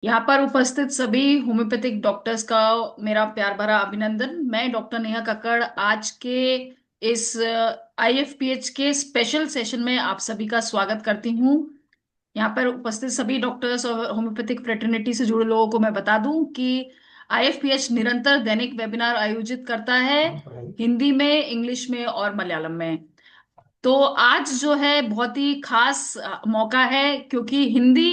यहाँ पर उपस्थित सभी होम्योपैथिक डॉक्टर्स का मेरा प्यार भरा अभिनंदन। मैं डॉक्टर नेहा कक्कड़ आज के इस आईएफपीएच के स्पेशल सेशन में आप सभी का स्वागत करती हूँ। यहाँ पर उपस्थित सभी डॉक्टर्स और होम्योपैथिक फ्रेटर्निटी से जुड़े लोगों को मैं बता दूं कि आईएफपीएच निरंतर दैनिक वेबिनार आयोजित करता है, हिंदी में, इंग्लिश में और मलयालम में। तो आज जो है बहुत ही खास मौका है, क्योंकि हिंदी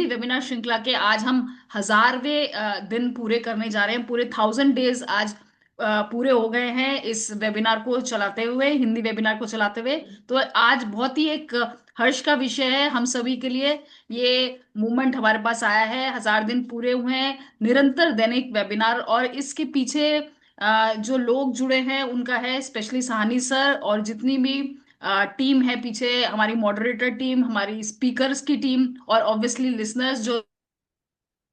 वेबिनार श्रृंखला के आज हम 1000वें दिन पूरे करने जा रहे हैं। पूरे 1000 डेज आज पूरे हो गए हैं इस वेबिनार को चलाते हुए, हिंदी वेबिनार को चलाते हुए। तो आज बहुत ही एक हर्ष का विषय है हम सभी के लिए। ये मूवमेंट हमारे पास आया है, 1000 दिन पूरे हुए हैं निरंतर दैनिक वेबिनार, और इसके पीछे जो लोग जुड़े हैं उनका है स्पेशली सहानी सर, और जितनी भी टीम है पीछे, हमारी मॉडरेटर टीम, हमारी स्पीकर्स की टीम, और ऑब्वियसली लिसनर्स जो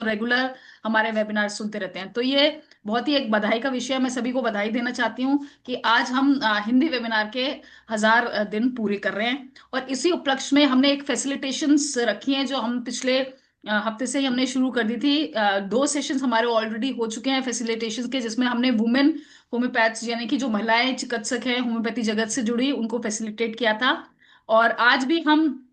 रेगुलर हमारे वेबिनार सुनते रहते हैं। तो ये बहुत ही एक बधाई का विषय है। मैं सभी को बधाई देना चाहती हूँ कि आज हम हिंदी वेबिनार के 1000 दिन पूरे कर रहे हैं। और इसी उपलक्ष्य में हमने एक फैसिलिटेशंस रखी हैं जो हम पिछले हफ्ते से ही हमने शुरू कर दी थी। 2 सेशंस हमारे ऑलरेडी हो चुके हैं फैसिलिटेशंस के, जिसमें हमने वुमेन होम्योपैथ्स यानी कि जो महिलाएं चिकित्सक हैं होम्योपैथी जगत से जुड़ी, उनको फैसिलिटेट किया था। और आज भी हम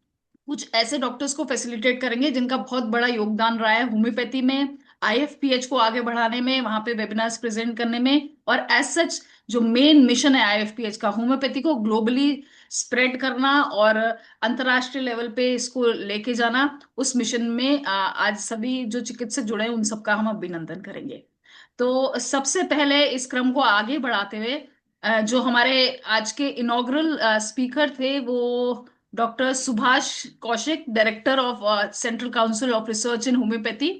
कुछ ऐसे डॉक्टर्स को फैसिलिटेट करेंगे जिनका बहुत बड़ा योगदान रहा है होम्योपैथी में, आईएफपीएच को आगे बढ़ाने में, वहां पे वेबिनार्स प्रेजेंट करने में। और एज सच जो मेन मिशन है आईएफपीएच का, होम्योपैथी को ग्लोबली स्प्रेड करना और अंतर्राष्ट्रीय लेवल पे इसको लेके जाना, उस मिशन में आज सभी जो चिकित्सक जुड़े हैं उन सबका हम अभिनंदन करेंगे। तो सबसे पहले इस क्रम को आगे बढ़ाते हुए जो हमारे आज के इनॉग्रल स्पीकर थे, वो doctor Subhash Kaushik, director of central council of research in homeopathy.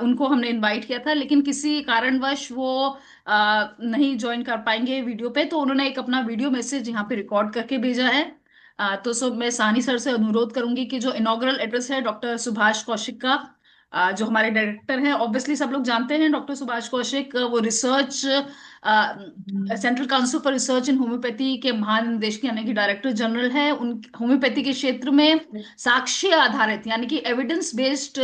उनको हमने इनवाइट किया था, लेकिन किसी कारणवश वो नहीं ज्वाइन कर पाएंगे वीडियो पे, तो उन्होंने एक अपना वीडियो मैसेज यहाँ पे रिकॉर्ड करके भेजा है। तो मैं सानी सर से अनुरोध करूंगी कि जो इनॉग्रल एड्रेस है डॉक्टर सुभाष कौशिक का, जो हमारे डायरेक्टर हैं, ऑब्वियसली सब लोग जानते हैं डॉक्टर सुभाष कौशिक, वो research central council for research in homeopathy के महानिदेशक यानी कि डायरेक्टर जनरल है। उन होम्योपैथी के क्षेत्र में साक्ष्य आधारित यानी कि एविडेंस बेस्ड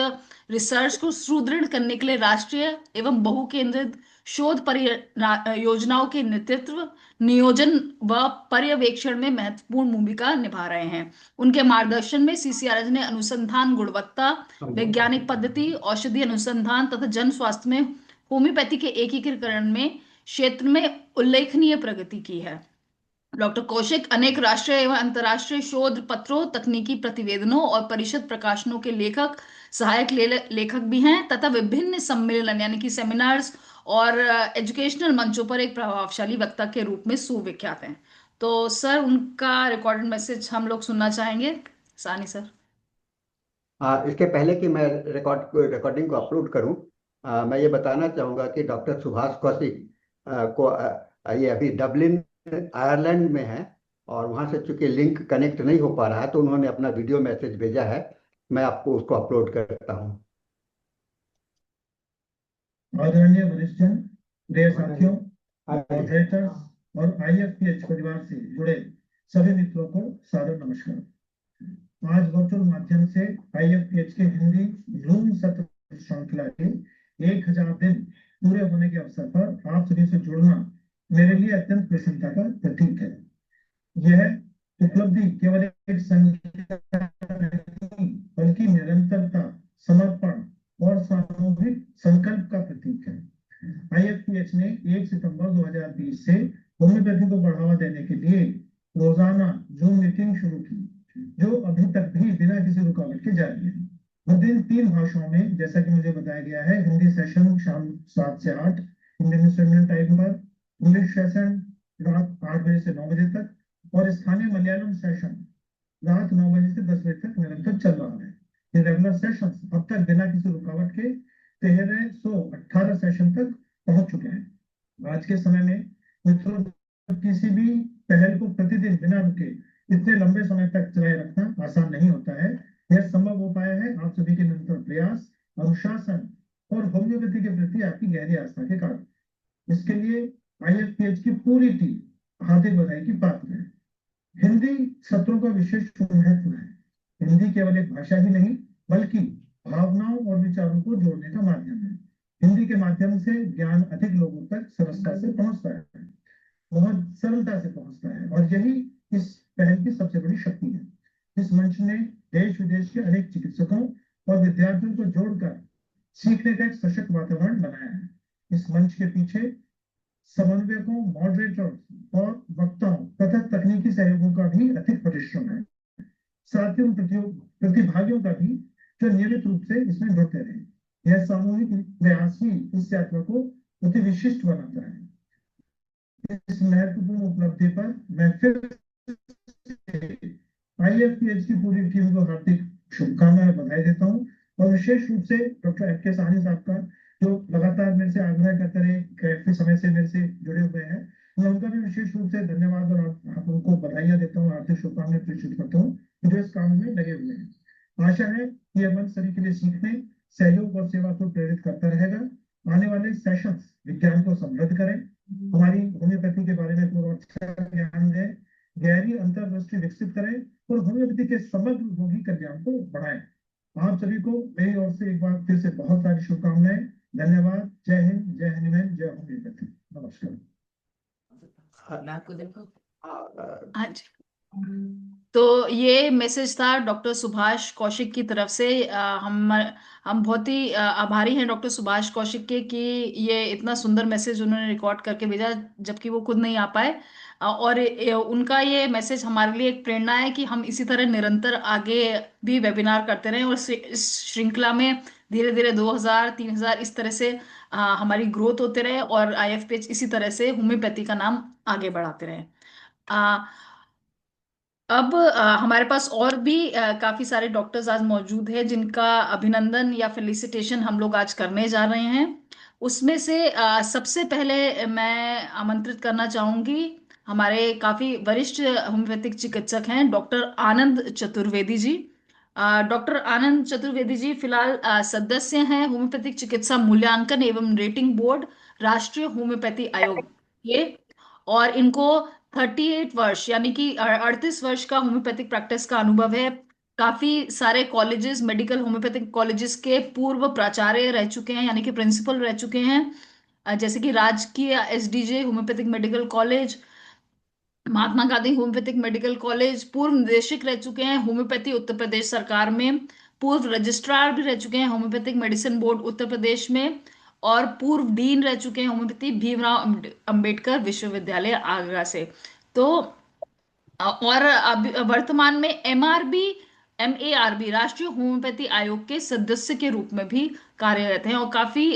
रिसर्च को सुदृढ़ करने के लिए राष्ट्रीय एवं बहु केंद्रित शोध योजनाओं के नेतृत्व, नियोजन व पर्यवेक्षण में महत्वपूर्ण भूमिका निभा रहे हैं। उनके मार्गदर्शन में सीसीआरएच ने अनुसंधान गुणवत्ता, वैज्ञानिक पद्धति, औषधि अनुसंधान तथा जन स्वास्थ्य में होम्योपैथी के एकीकरण में क्षेत्र में उल्लेखनीय प्रगति की है। डॉक्टर कौशिक अनेक राष्ट्रीय एवं अंतर्राष्ट्रीय शोध पत्रों, तकनीकी प्रतिवेदनों और परिषद प्रकाशनों के लेखक, सहायक लेखक भी हैं, तथा विभिन्न सम्मेलन यानी कि सेमिनार्स और एजुकेशनल मंचों पर एक प्रभावशाली वक्ता के रूप में सुविख्यात हैं। तो सर, उनका रिकॉर्डेड मैसेज हम लोग सुनना चाहेंगे। सानी सर। इसके पहले कि मैं रिकॉर्डिंग को अपलोड करूं, मैं ये बताना चाहूँगा कि डॉक्टर सुभाष कौशिक ये अभी डबलिन आयरलैंड में है, और वहाँ से चूंकि लिंक कनेक्ट नहीं हो पा रहा है तो उन्होंने अपना वीडियो मैसेज भेजा है। मैं आपको उसको अपलोड करता हूँ। आदरणीय वरिष्ठजन, प्रिय साथियों, मॉडरेटर्स और आईएफपीएच परिवार से जुड़े सभी मित्रों को सादर नमस्कार। आज वर्चुअल माध्यम से आईएफपीएच के हिंदी जूम सत्र श्रृंखला के 1000 दिन पूरे होने के अवसर पर आप सभी से जुड़ना मेरे लिए अत्यंत प्रसन्नता का प्रतीक है। यह उपलब्धि केवल एक संख्या नहीं, बल्कि निरंतरता, समर्पण और सामूहिक संकल्प का प्रतीक है। आईएफपीएच ने 1 सितंबर 2020 से होम्योपैथी को बढ़ावा देने के लिए रोजाना जूम मीटिंग शुरू की, जो अभी तक भी बिना किसी रुकावट के जारी है। विभिन्न 3 भाषाओं में, जैसा कि मुझे बताया गया है। हिंदी सेशन शाम 7 से 8 इंडियन स्टैंडर्ड टाइम पर, इंग्लिश सेशन रात 8 बजे से 9 बजे तक, और स्थानीय मलयालम सेशन रात 9 बजे से 10 बजे तक निरंतर चल रहा है। ये रेगुलर सेशन अब तक बिना किसी रुकावट के 1318 सेशन तक पहुंच चुके हैं। आज के समय में मित्रों, किसी भी पहल को प्रतिदिन बिना रुके इतने लंबे समय तक चलाए रखना आसान नहीं होता है। यह संभव हो पाया है आप सभी के निरंतर प्रयास, अनुशासन और होम्योपैथी के प्रति आपकी गहरी आस्था के कारण। इसके लिए आईएफपीएच की पूरी टीम हार्दिक बधाई की पात्र है। हिंदी सत्रों का विशेष महत्व है। हिंदी केवल एक भाषा ही नहीं, बल्कि भावनाओं और विचारों को जोड़ने का माध्यम है। हिंदी के माध्यम से ज्ञान अधिक लोगों तक सरलता से पहुंचता है, बहुत सरलता से पहुंचता है, और यही इस पहल की सबसे बड़ी शक्ति है। इस मंच ने देश विदेश के अनेक चिकित्सकों और विद्यार्थियों को जोड़कर सीखने का एक सशक्त वातावरण बनाया है। इस मंच के पीछे समन्वयकों, मॉडरेटर्स और वक्ताओं तथा तकनीकी सहयोगों का भी अधिक परिश्रम है। साथ ही उन प्रतिभागियों का भी जो नियमित रूप से इसमें जुड़ते रहे। यह सामूहिक प्रयास ही इस यात्रा को अति विशिष्ट बनाता है। इस महत्वपूर्ण उपलब्धि पर मैं फिर आईएफपीएच की पूरी टीम को हार्दिक शुभकामनाएं, बधाई देता हूं, और विशेष रूप से डॉक्टर एफ के साहनी साहब का, जो लगातार मेरे से आग्रह करते रहे, काफी समय से मेरे से जुड़े हुए हैं। मैं उनका भी विशेष रूप से धन्यवाद और आप उनको बधाइयां देता हूँ, हार्दिक शुभकामनाएं प्रेषित करता हूँ, जो इस काम में लगे हुए हैं। आशा है कि यह मंच सभी के लिए सीखने, सहयोग और सेवा को प्रेरित करता रहेगा। आने वाले सेशंस विज्ञान को समृद्ध करें, हमारी होम्योपैथी के बारे में पूरा अच्छा ज्ञान दें, गहरी अंतर्दृष्टि विकसित करें और होम्योपैथी के समग्र रोगी कल्याण को बढ़ाएं। आप सभी को मेरी ओर से एक बार फिर से बहुत सारी शुभकामनाएं। धन्यवाद। जय हिंद, जय हनुमान, जय होम्योपैथी। नमस्कार। आपको देखो। हाँ, हाँ जी। तो ये मैसेज था डॉक्टर सुभाष कौशिक की तरफ से। हम बहुत ही आभारी हैं डॉक्टर सुभाष कौशिक के कि ये इतना सुंदर मैसेज उन्होंने रिकॉर्ड करके भेजा, जबकि वो खुद नहीं आ पाए। और उनका ये मैसेज हमारे लिए एक प्रेरणा है कि हम इसी तरह निरंतर आगे भी वेबिनार करते रहें, और इस श्रृंखला में धीरे धीरे 2000 3000 इस तरह से हमारी ग्रोथ होते रहे, और आईएफपीएच इसी तरह से होम्योपैथी का नाम आगे बढ़ाते रहे। अब हमारे पास और भी काफी सारे डॉक्टर्स आज मौजूद हैं जिनका अभिनंदन या फेलिसिटेशन हम लोग आज करने जा रहे हैं। उसमें से सबसे पहले मैं आमंत्रित करना चाहूंगी, हमारे काफी वरिष्ठ होम्योपैथिक चिकित्सक हैं डॉक्टर आनंद चतुर्वेदी जी। डॉक्टर आनंद चतुर्वेदी जी फिलहाल सदस्य हैं होम्योपैथिक चिकित्सा मूल्यांकन एवं रेटिंग बोर्ड, राष्ट्रीय होम्योपैथी आयोग ये। और इनको 38 वर्ष यानी कि 38 वर्ष का होम्योपैथिक प्रैक्टिस का अनुभव है। काफी सारे कॉलेजेस, मेडिकल होम्योपैथिक कॉलेजेस के पूर्व प्राचार्य रह चुके हैं, यानी कि प्रिंसिपल रह चुके हैं। जैसे कि राजकीय SDJ homeopathic medical college, Mahatma Gandhi homeopathic medical college, पूर्व निदेशक रह चुके हैं होम्योपैथी उत्तर प्रदेश सरकार में, पूर्व रजिस्ट्रार भी रह चुके हैं homeopathic medicine board Uttar Pradesh में, और पूर्व डीन रह चुके हैं होम्योपैथी भीमराव अंबेडकर विश्वविद्यालय आगरा से। तो और अभी वर्तमान में एमएआरबी राष्ट्रीय होम्योपैथी आयोग के सदस्य के रूप में भी कार्यरत हैं, और काफी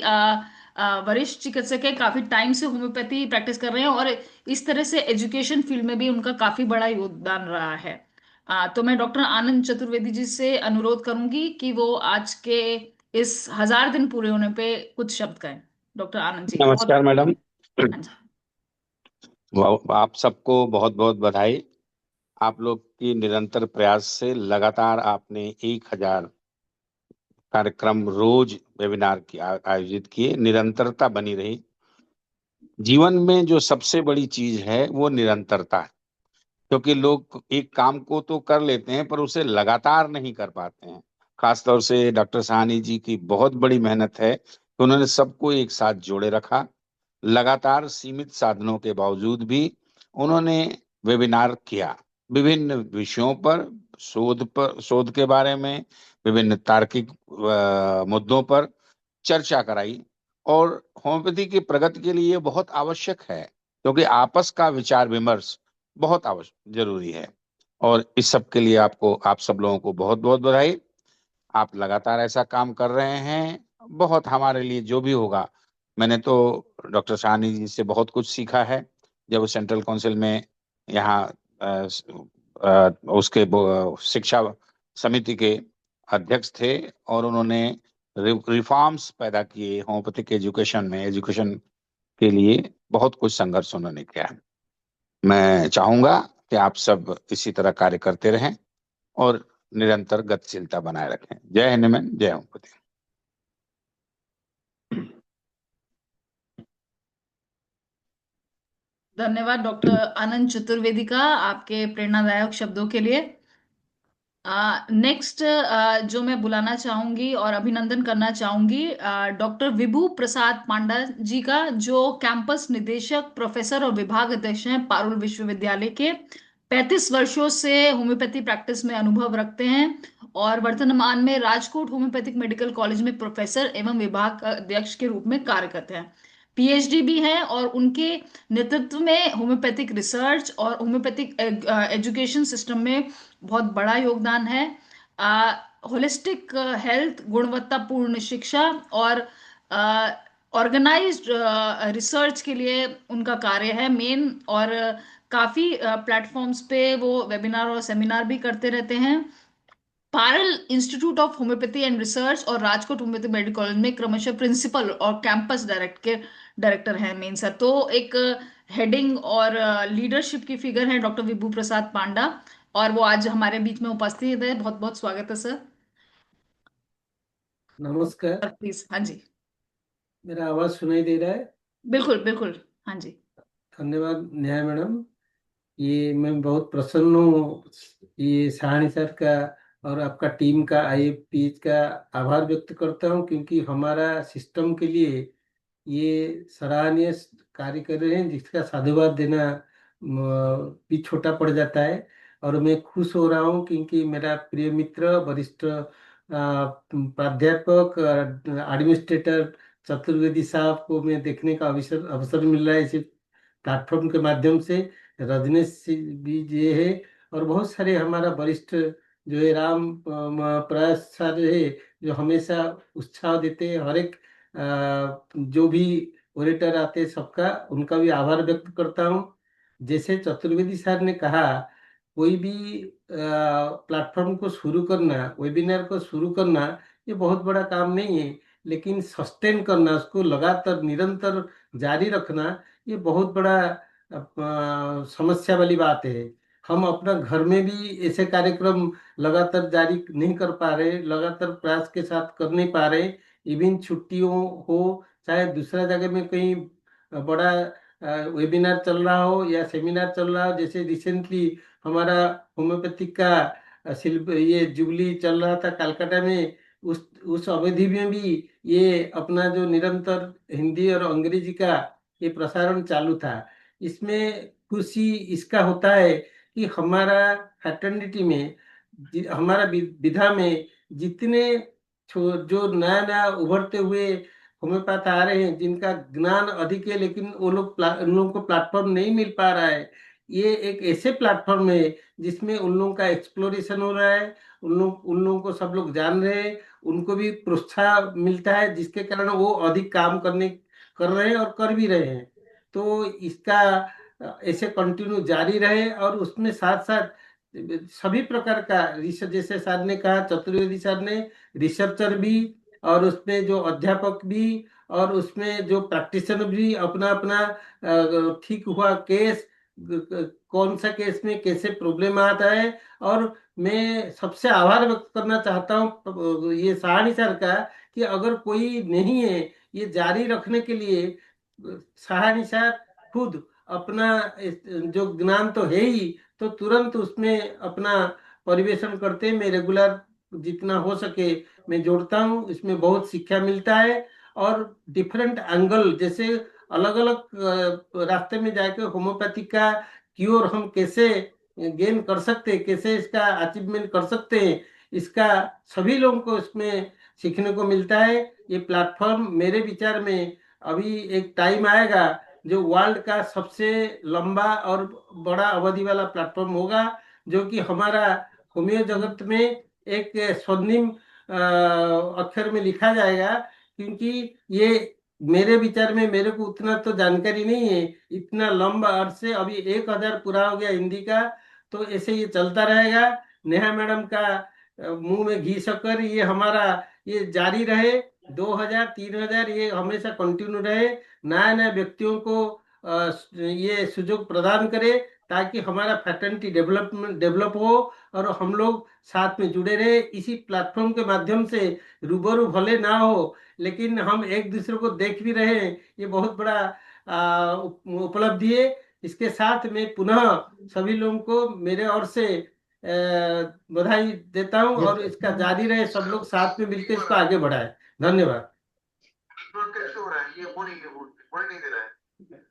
वरिष्ठ चिकित्सक है, काफी टाइम से होम्योपैथी प्रैक्टिस कर रहे हैं, और इस तरह से एजुकेशन फील्ड में भी उनका काफी बड़ा योगदान रहा है। तो मैं डॉक्टर आनंद चतुर्वेदी जी से अनुरोध करूंगी कि वो आज के इस 1000 दिन पूरे होने पे कुछ शब्द कहें। डॉक्टर आनंद जी, बहुत। नमस्कार मैडम। हाँ जी। आप सबको बहुत बहुत बधाई। आप लोग की निरंतर प्रयास से लगातार आपने 1000 कार्यक्रम रोज वेबिनार की आयोजित किए, निरंतरता बनी रही। जीवन में जो सबसे बड़ी चीज है वो निरंतरता है, क्योंकि लोग एक काम को तो कर लेते हैं पर उसे लगातार नहीं कर पाते हैं। खासतौर से डॉक्टर साहनी जी की बहुत बड़ी मेहनत है कि उन्होंने सबको एक साथ जोड़े रखा। लगातार सीमित साधनों के बावजूद भी उन्होंने वेबिनार किया, विभिन्न विषयों पर शोध के बारे में, विभिन्न तार्किक मुद्दों पर चर्चा कराई। और होम्योपैथी की प्रगति के लिए बहुत आवश्यक है, क्योंकि आपस का विचार विमर्श बहुत आवश्यक जरूरी है। और इस सब के लिए आपको, आप सब लोगों को बहुत बहुत बधाई। आप लगातार ऐसा काम कर रहे हैं, बहुत हमारे लिए जो भी होगा। मैंने तो डॉक्टर साहनी जी से बहुत कुछ सीखा है। जब वो सेंट्रल काउंसिल में यहाँ उसके शिक्षा समिति के अध्यक्ष थे, और उन्होंने रिफॉर्म्स पैदा किए होम्योपैथिक एजुकेशन के लिए बहुत कुछ संघर्ष उन्होंने किया है। मैं चाहूंगा कि आप सब इसी तरह कार्य करते रहें और निरंतर गतिशीलता बनाए रखें। जय हिंद, जय होम्योपैथी। धन्यवाद डॉक्टर आनंद चतुर्वेदी का आपके प्रेरणादायक शब्दों के लिए। नेक्स्ट जो मैं बुलाना चाहूंगी और अभिनंदन करना चाहूंगी डॉक्टर विभू प्रसाद पांडा जी का, जो कैंपस निदेशक, प्रोफेसर और विभाग अध्यक्ष हैं पारुल विश्वविद्यालय के। 35 वर्षों से होम्योपैथी प्रैक्टिस में अनुभव रखते हैं और वर्तमान में राजकोट होम्योपैथिक मेडिकल कॉलेज में प्रोफेसर एवं विभाग अध्यक्ष के रूप में कार्य करते हैं। पीएचडी भी है और उनके नेतृत्व में होम्योपैथिक रिसर्च और होम्योपैथिक एजुकेशन सिस्टम में बहुत बड़ा योगदान है। होलिस्टिक हेल्थ, गुणवत्तापूर्ण शिक्षा और ऑर्गेनाइज्ड रिसर्च के लिए उनका कार्य है मेन। और काफी प्लेटफॉर्म्स पे वो वेबिनार और सेमिनार भी करते रहते हैं। पारल institute of homeopathy and research और राजकोट होम्योपैथी मेडिकल कॉलेज में क्रमशः प्रिंसिपल और कैंपस डायरेक्टर हैं मेन सर। तो एक हेडिंग और लीडरशिप की फिगर है डॉक्टर विभू प्रसाद पांडा, और वो आज हमारे बीच में उपस्थित है। बहुत बहुत स्वागत है सर। नमस्कार। प्लीज। हाँ जी। मेरा आवाज सुनाई दे रहा है? बिल्कुल बिल्कुल। हाँ जी। धन्यवाद नेहा मैडम। ये मैं बहुत प्रसन्न हूँ ये साहनी सर का और आपका टीम का, आईएफपीएच का आभार व्यक्त करता हूँ, क्योंकि हमारा सिस्टम के लिए ये सराहनीय कार्य कर रहे हैं, जिसका साधुवाद देना भी छोटा पड़ जाता है। और मैं खुश हो रहा हूँ क्योंकि मेरा प्रिय मित्र, वरिष्ठ प्राध्यापक, एडमिनिस्ट्रेटर चतुर्वेदी साहब को मैं देखने का अवसर अवसर मिल रहा है इस प्लेटफॉर्म के माध्यम से। रजनीश भी जी है और बहुत सारे हमारा वरिष्ठ जो है, राम प्रयास सर है, जो हमेशा उत्साह देते हैं। हर एक जो भी ओरेटर आते हैं सबका, उनका भी आभार व्यक्त करता हूँ। जैसे चतुर्वेदी सर ने कहा, कोई भी प्लेटफॉर्म को शुरू करना, वेबिनार को शुरू करना, ये बहुत बड़ा काम नहीं है, लेकिन सस्टेन करना, उसको लगातार निरंतर जारी रखना, ये बहुत बड़ा समस्या वाली बात है। हम अपना घर में भी ऐसे कार्यक्रम लगातार जारी नहीं कर पा रहे, लगातार प्रयास के साथ कर नहीं पा रहे। इवन छुट्टियों हो, चाहे दूसरा जगह में कहीं बड़ा वेबिनार चल रहा हो या सेमिनार चल रहा हो। जैसे रिसेंटली हमारा होम्योपैथिक का शिल्प ये जुबली चल रहा था कलकत्ता में, उस अवधि में भी ये अपना जो निरंतर हिंदी और अंग्रेजी का ये प्रसारण चालू था। इसमें खुशी इसका होता है कि हमारा फैटर्निटी में, हमारा विधा में जितने जो नया नया उभरते हुए होम्योपैथ आ रहे हैं, जिनका ज्ञान अधिक है, लेकिन वो लोग उन लोगों को प्लेटफॉर्म नहीं मिल पा रहा है। ये एक ऐसे प्लेटफॉर्म है जिसमें उन लोगों का एक्सप्लोरेशन हो रहा है, उन लोगों को सब लोग जान रहे हैं, उनको भी प्रोत्साहन मिलता है, जिसके कारण वो अधिक काम कर रहे हैं और कर भी रहे हैं। तो इसका ऐसे कंटिन्यू जारी रहे। और उसमें साथ साथ सभी प्रकार का रिसर्च, जैसे सर ने कहा, चतुर्वेदी सर ने, रिसर्चर भी, और उसमें जो अध्यापक भी, और उसमें जो प्रैक्टिशनर भी अपना अपना ठीक हुआ केस, कौन सा केस में कैसे प्रॉब्लम आता है। और मैं सबसे आभार व्यक्त करना चाहता हूँ ये सहानी सर का, कि अगर कोई नहीं है ये जारी रखने के लिए, सहानी सर खुद अपना जो ज्ञान तो है ही, तो तुरंत उसमें अपना परिवेशन करते हैं। मैं रेगुलर जितना हो सके मैं जोड़ता हूँ, इसमें बहुत शिक्षा मिलता है। और डिफरेंट एंगल, जैसे अलग अलग रास्ते में जाकर होम्योपैथी का क्योर हम कैसे गेन कर सकते हैं, कैसे इसका अचीवमेंट कर सकते हैं, इसका सभी लोगों को इसमें सीखने को मिलता है। ये प्लेटफॉर्म मेरे विचार में अभी एक टाइम आएगा जो वर्ल्ड का सबसे लंबा और बड़ा अवधि वाला प्लेटफॉर्म होगा, जो कि हमारा होम्यो जगत में एक स्वर्णिम अक्षर में लिखा जाएगा। क्योंकि ये मेरे विचार में, मेरे को उतना तो जानकारी नहीं है, इतना लंबा अरसे, अभी 1000 पूरा हो गया हिंदी का, तो ऐसे ये चलता रहेगा। नेहा मैडम का मुंह में घी शक्कर, ये हमारा ये जारी रहे, 2000 3000 ये हमेशा कंटिन्यू रहे, नए नए व्यक्तियों को ये सुযোগ प्रदान करे, ताकि हमारा फैटर्निटी डेवलप हो और हम लोग साथ में जुड़े रहे। इसी प्लेटफॉर्म के माध्यम से रूबरू भले ना हो, लेकिन हम एक दूसरे को देख भी रहे हैं, ये बहुत बड़ा उपलब्धि है। इसके साथ मैं पुनः सभी लोगों को मेरे ओर से बधाई देता हूँ, यस और सर। इसका जारी रहे, सब लोग साथ में मिलकर इसको आगे बढ़ाएं। धन्यवाद। कैसे हो रहा है ये बोल नहीं दे रहा है।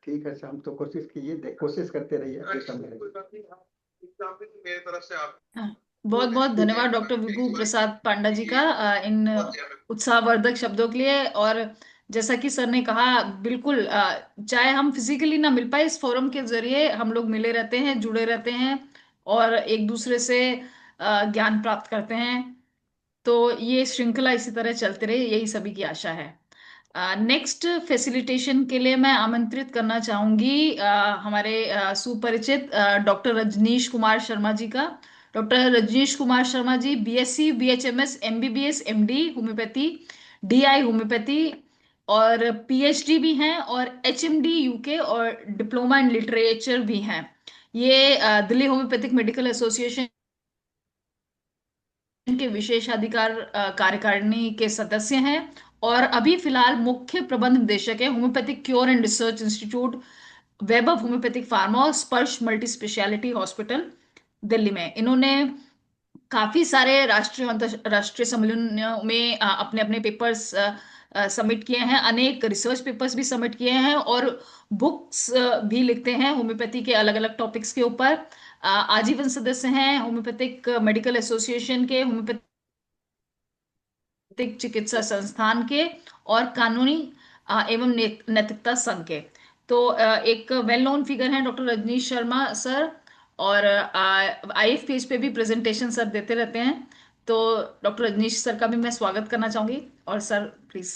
ठीक है सर, हम तो कोशिश कीजिए, कोशिश करते रहिए। अच्छा, कोई बात नहीं, आप एग्जाम भी मेरी तरफ से आप हाँ, बहुत बहुत धन्यवाद डॉक्टर विभू प्रसाद पांडा जी का इन उत्साहवर्धक शब्दों के लिए। और जैसा कि सर ने कहा, बिल्कुल चाहे हम फिजिकली ना मिल पाए, इस फोरम के जरिए हम लोग मिले रहते हैं, जुड़े रहते हैं और एक दूसरे से ज्ञान प्राप्त करते हैं। तो ये श्रृंखला इसी तरह चलती रहे, यही सभी की आशा है। नेक्स्ट फैसिलिटेशन के लिए मैं आमंत्रित करना चाहूंगी हमारे सुपरिचित डॉक्टर रजनीश कुमार शर्मा जी का। Doctor Rajneesh Kumar Sharma ji BSc BHMS MBBS MD homeopathy, DI homeopathy और पीएचडी भी हैं, और एचएमडी यूके और डिप्लोमा इन लिटरेचर भी हैं। ये दिल्ली होम्योपैथिक मेडिकल एसोसिएशन के विशेषाधिकार कार्यकारिणी के सदस्य हैं, और अभी फिलहाल मुख्य प्रबंध निदेशक है homeopathic cure and research institute, Vaibhav homeopathic pharma और स्पर्श मल्टी स्पेशलिटी हॉस्पिटल दिल्ली में। इन्होंने काफी सारे राष्ट्रीय और अंतरराष्ट्रीय सम्मेलनों में अपने अपने पेपर्स सबमिट किए हैं, अनेक रिसर्च पेपर्स भी सबमिट किए हैं, और बुक्स भी लिखते हैं होम्योपैथी के अलग अलग टॉपिक्स के ऊपर। आजीवन सदस्य हैं होम्योपैथिक मेडिकल एसोसिएशन के, होम्योपैथिक चिकित्सा संस्थान के और कानूनी एवं नैतिकता संघ के। तो एक वेल नोन फिगर हैं डॉक्टर रजनीश शर्मा सर, और आईएफपीएच पे भी प्रेजेंटेशन सर देते रहते हैं। तो डॉक्टर रजनीश सर का भी मैं स्वागत करना चाहूंगी, और सर प्लीज।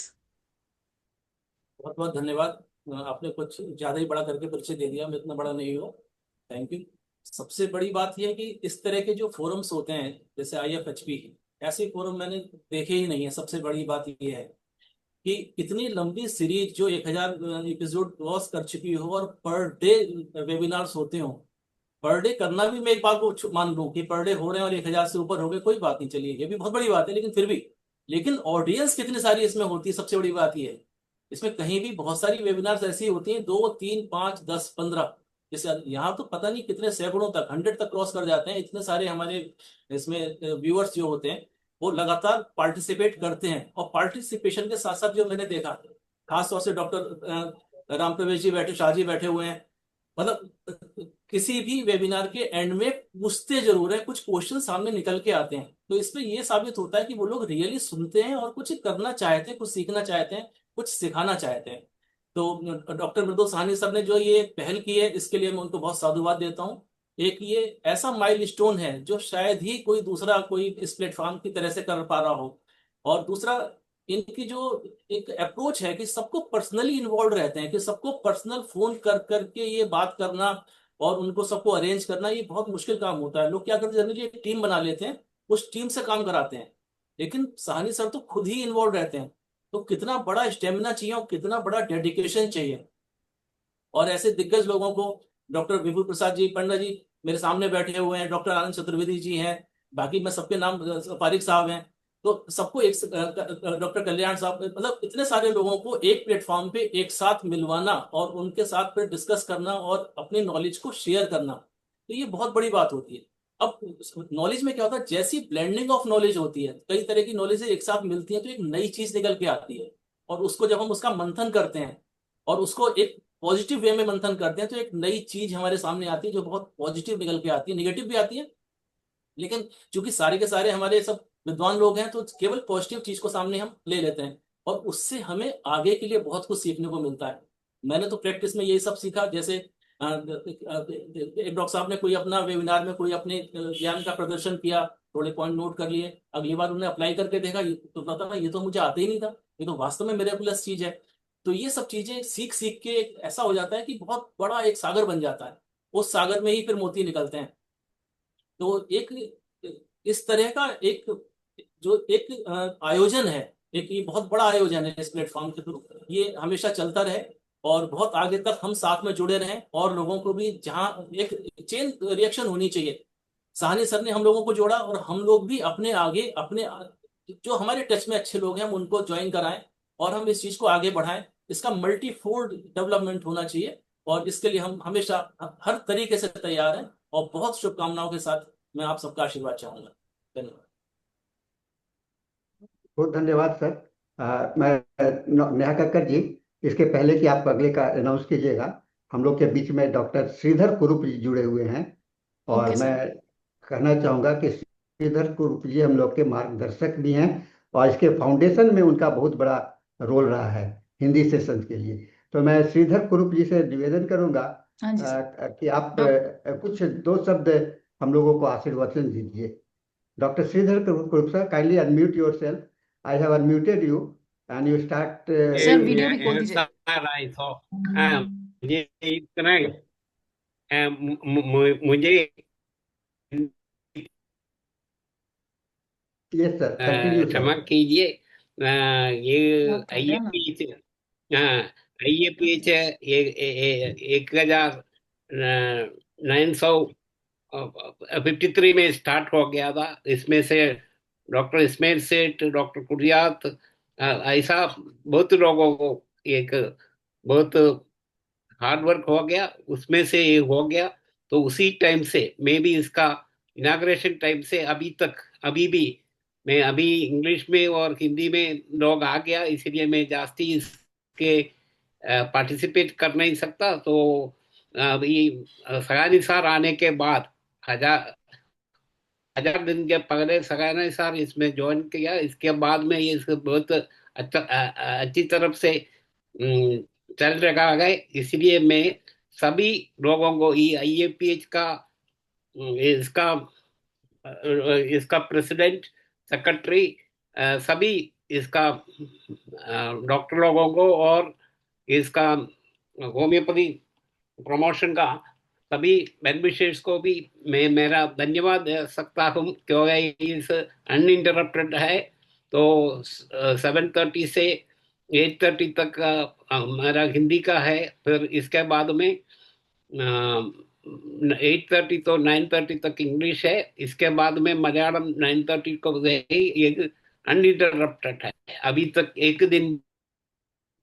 बहुत बहुत धन्यवाद। आपने कुछ ज्यादा ही बड़ा करके परिचय दे दिया, मैं इतना बड़ा नहीं हुआ। Thank you. सबसे बड़ी बात यह है कि इस तरह के जो फोरम्स होते हैं जैसे आईएफएचपी, ऐसे फोरम मैंने देखे ही नहीं है। सबसे बड़ी बात यह है कि इतनी लंबी सीरीज जो 1000 एपिसोड क्रॉस कर चुकी हो और पर डे वेबिनार्स होते हो। पर डे करना भी, मैं एक बात को मान लूं कि पर डे हो रहे हैं और 1000 से ऊपर हो गए, कोई बात नहीं, चलिए ये भी बहुत बड़ी बात है, लेकिन फिर भी, लेकिन ऑडियंस कितनी सारी इसमें होती है, सबसे बड़ी बात ये है। इसमें कहीं भी बहुत सारी वेबिनार्स ऐसी होती हैं, 2 3 5 10 15, जैसे यहाँ तो पता नहीं कितने सैकड़ों तक, 100 तक क्रॉस कर जाते हैं। इतने सारे हमारे इसमें व्यूअर्स जो होते हैं वो लगातार पार्टिसिपेट करते हैं। और पार्टिसिपेशन के साथ साथ जो मैंने देखा, खास तौर से डॉक्टर राम प्रवेश जी बैठे, शाह जी बैठे हुए हैं, मतलब किसी भी वेबिनार के एंड में पूछते जरूर है, कुछ क्वेश्चन सामने निकल के आते हैं। तो इसमें ये साबित होता है कि वो लोग रियली सुनते हैं और कुछ करना चाहते हैं, कुछ सीखना चाहते हैं, कुछ सिखाना चाहते हैं। तो डॉक्टर मृदुल साहनी साहब ने जो ये पहल की है, इसके लिए मैं उनको बहुत साधुवाद देता हूँ। एक ये ऐसा माइलस्टोन है जो शायद ही कोई दूसरा कोई इस प्लेटफॉर्म की तरह से कर पा रहा हो। और दूसरा, इनकी जो एक अप्रोच है कि सबको पर्सनली इन्वॉल्व रहते हैं, कि सबको पर्सनल फोन कर करके ये बात करना और उनको सबको अरेंज करना, ये बहुत मुश्किल काम होता है। लोग क्या करते हैं, जनरली एक टीम बना लेते हैं, उस टीम से काम कराते हैं, लेकिन साहनी सर तो खुद ही इन्वॉल्व रहते हैं। तो कितना बड़ा स्टेमिना चाहिए और कितना बड़ा डेडिकेशन चाहिए। और ऐसे दिग्गज लोगों को, डॉक्टर विभू प्रसाद जी पंडा जी मेरे सामने बैठे हुए हैं, डॉक्टर आनंद चतुर्वेदी जी हैं, बाकी मैं सबके नाम, पारिक साहब हैं, तो सबको एक, डॉक्टर कल्याण साहब, मतलब इतने सारे लोगों को एक प्लेटफॉर्म पे एक साथ मिलवाना और उनके साथ फिर डिस्कस करना और अपनी नॉलेज को शेयर करना, तो ये बहुत बड़ी बात होती है। अब नॉलेज में क्या होता है, जैसी ब्लेंडिंग ऑफ नॉलेज होती है, कई तरह की नॉलेज एक साथ मिलती है तो एक नई चीज निकल के आती है। और उसको जब हम उसका मंथन करते हैं और उसको एक पॉजिटिव वे में मंथन करते हैं, तो एक नई चीज हमारे सामने आती है जो बहुत पॉजिटिव निकल के आती है। निगेटिव भी आती है, लेकिन चूंकि सारे के सारे हमारे सब विद्वान लोग हैं तो केवल पॉजिटिव चीज को सामने हम ले लेते हैं, और उससे हमें आगे के लिए बहुत कुछ सीखने को मिलता है। मैंने तो प्रैक्टिस में यही सब सीखा। जैसे एक डॉक्टर साहब ने कोई अपना वेबिनार में कोई अपने ज्ञान का प्रदर्शन किया, थोड़े पॉइंट नोट कर लिए, अगली बार उन्हें अप्लाई करके देखा, ये तो पता ना, ये तो मुझे आता ही नहीं था, ये तो वास्तव में मिरेकुलस चीज है। तो ये सब चीजें सीख सीख के एक ऐसा हो जाता है कि बहुत बड़ा एक सागर बन जाता है, उस सागर में ही फिर मोती निकलते हैं। तो एक इस तरह का एक जो एक आयोजन है, एक ये बहुत बड़ा आयोजन है इस प्लेटफॉर्म के थ्रू, ये हमेशा चलता रहे और बहुत आगे तक हम साथ में जुड़े रहें, और लोगों को भी, जहाँ एक चेन रिएक्शन होनी चाहिए। साहनी सर ने हम लोगों को जोड़ा और हम लोग भी अपने आगे, अपने जो हमारे टच में अच्छे लोग हैं हम उनको ज्वाइन कराएं और हम इस चीज को आगे बढ़ाएं। इसका मल्टीफोल्ड डेवलपमेंट होना चाहिए, और इसके लिए हम हमेशा हर तरीके से तैयार हैं। और बहुत शुभकामनाओं के साथ मैं आप सबका आशीर्वाद चाहूंगा। धन्यवाद। बहुत धन्यवाद सर। मैं नेहा कक्कर जी, इसके पहले कि आप अगले का अनाउंस कीजिएगा, हम लोग के बीच में डॉक्टर श्रीधर कुरूप जी जुड़े हुए हैं। और ओके मैं सर। कहना चाहूँगा कि श्रीधर कुरूप जी हम लोग के मार्गदर्शक भी हैं, और इसके फाउंडेशन में उनका बहुत बड़ा रोल रहा है हिंदी सेशन के लिए। तो मैं श्रीधर कुरूप जी से निवेदन करूंगा हाँ जी सर। कि आप डॉक कुछ दो शब्द हम लोगों को आशीर्वचन दीजिए। Dr. Sridhar Kurup sir, kindly unmute yourself. I have unmuted you, and you start. Sir video भी खोल ऐसा दीजिए। रहा है तो मुझे इतना मुझे Yes, sir. Continue, क्षमा sir. कीजिए। ये आप कर रहे हो ना। आईएपी, हाँ, आईएपी 1953 में स्टार्ट हो गया था। इसमें से डॉक्टर इस्माइल सेठ, डॉक्टर कुरियात, ऐसा बहुत लोगों को एक बहुत हार्ड वर्क हो गया, उसमें से ये हो गया। तो उसी टाइम से मैं भी इसका इनाग्रेशन टाइम से अभी तक, अभी भी मैं अभी इंग्लिश में और हिंदी में लोग आ गया, इसलिए मैं जास्ती इसके पार्टिसिपेट कर नहीं सकता। तो अभी सगानी सर आने के बाद 1000 दिन के पहले सगाना सर इसमें ज्वाइन किया। इसके बाद में ये इसको बहुत अच्छी तरफ से अम, चल रखा है। इसलिए मैं सभी लोगों को ये आईएपीएच का इसका इसका प्रेसिडेंट, सेक्रेटरी, सभी इसका डॉक्टर लोगों को और इसका होम्योपैथी प्रमोशन का सभी बेनिफिशियर्स को भी मैं मेरा धन्यवाद दे सकता हूँ, क्योंकि इस अनइंटरप्टेड है। तो 7:30 से 8:30 तक मेरा हिंदी का है। फिर इसके बाद में 8:30 तो 9:30 तक इंग्लिश है। इसके बाद में मलयालम 9:30 को एक अनइंटरप्टेड है। अभी तक एक दिन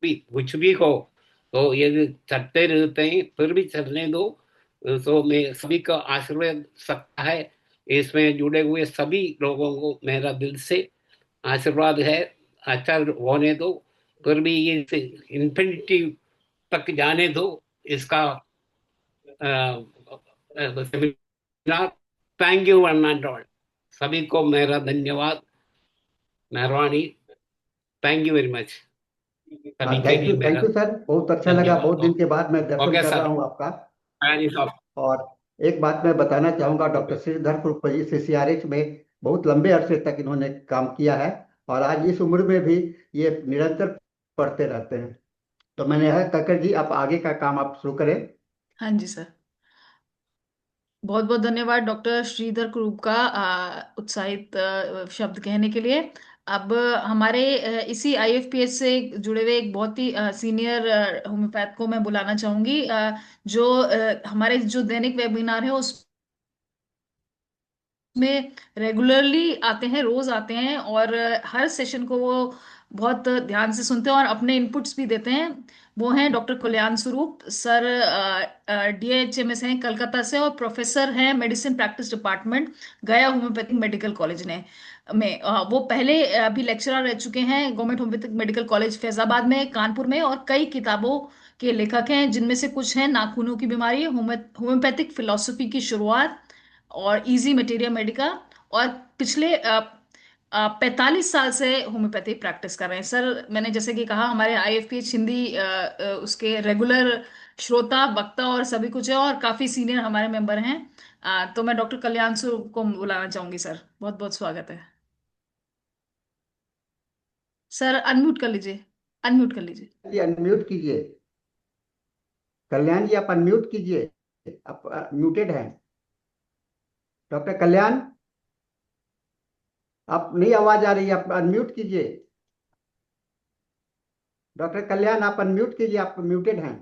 भी कुछ भी हो तो ये चलते रहते हैं, फिर भी चलने दो। तो मैं सभी का आशीर्वाद सकता है। इसमें जुड़े हुए सभी लोगों को मेरा दिल से आशीर्वाद है। अच्छा होने दो, फिर भी ये इन्फिनिटी तक जाने दो इसका seminar. Thank you one and all, सभी को मेरा धन्यवाद, मेहरबानी। थैंक यू वेरी मच, सभी के लिए थैंक मेरा यू सर, बहुत अच्छा लगा, बहुत धन्यवाद। दिन के बाद मैं दर्शन ओके कर रहा सर, हूँ आपका। Thank you. और एक बात मैं बताना चाहूंगा, डॉक्टर श्रीधर कुरुप जी सीसीआरएच में बहुत लंबे अरसे तक इन्होंने काम किया है, और आज इस उम्र में भी ये निरंतर पढ़ते रहते हैं। तो मैंने कहा कक्कर जी, आप आगे का काम आप शुरू करें। हाँ जी सर। बहुत बहुत धन्यवाद डॉक्टर श्रीधर कुरूप का उत्साहित शब्द कहने के लिए। अब हमारे इसी आईएफपीएच से जुड़े हुए एक बहुत ही सीनियर होम्योपैथ को मैं बुलाना चाहूंगी, जो हमारे जो दैनिक वेबिनार है उस में रेगुलरली आते हैं, रोज आते हैं, और हर सेशन को वो बहुत ध्यान से सुनते हैं और अपने इनपुट्स भी देते हैं। वो हैं डॉक्टर कल्याण स्वरूप सर, डीएचएमएस हैं कलकत्ता से, और प्रोफेसर हैं मेडिसिन प्रैक्टिस डिपार्टमेंट गया होम्योपैथिक मेडिकल कॉलेज ने में। वो पहले अभी लेक्चरर रह चुके हैं government homeopathic medical college Faizabad में, कानपुर में, और कई किताबों के लेखक हैं, जिनमें से कुछ हैं नाखूनों की बीमारी, होम्योपैथिक फिलोसफी की शुरुआत, और इजी मटेरिया मेडिका, और पिछले 45 साल से होम्योपैथी प्रैक्टिस कर रहे हैं। सर मैंने जैसे कि कहा, हमारे आईएफपीएच हिंदी उसके रेगुलर श्रोता, वक्ता और सभी कुछ है, और काफी सीनियर हमारे मेंबर हैं। तो मैं डॉक्टर कल्याण स्वरूप को बुलाना चाहूंगी। सर बहुत बहुत स्वागत है। सर अनम्यूट कर लीजिए, अनम्यूट कर लीजिए। जी अनम्यूट कीजिए, कल्याण जी आप अनम्यूट कीजिए, आप म्यूटेड हैं। डॉक्टर कल्याण, आप नहीं आवाज आ रही है, आप अनम्यूट कीजिए। डॉक्टर कल्याण आप अनम्यूट कीजिए, आप म्यूटेड हैं।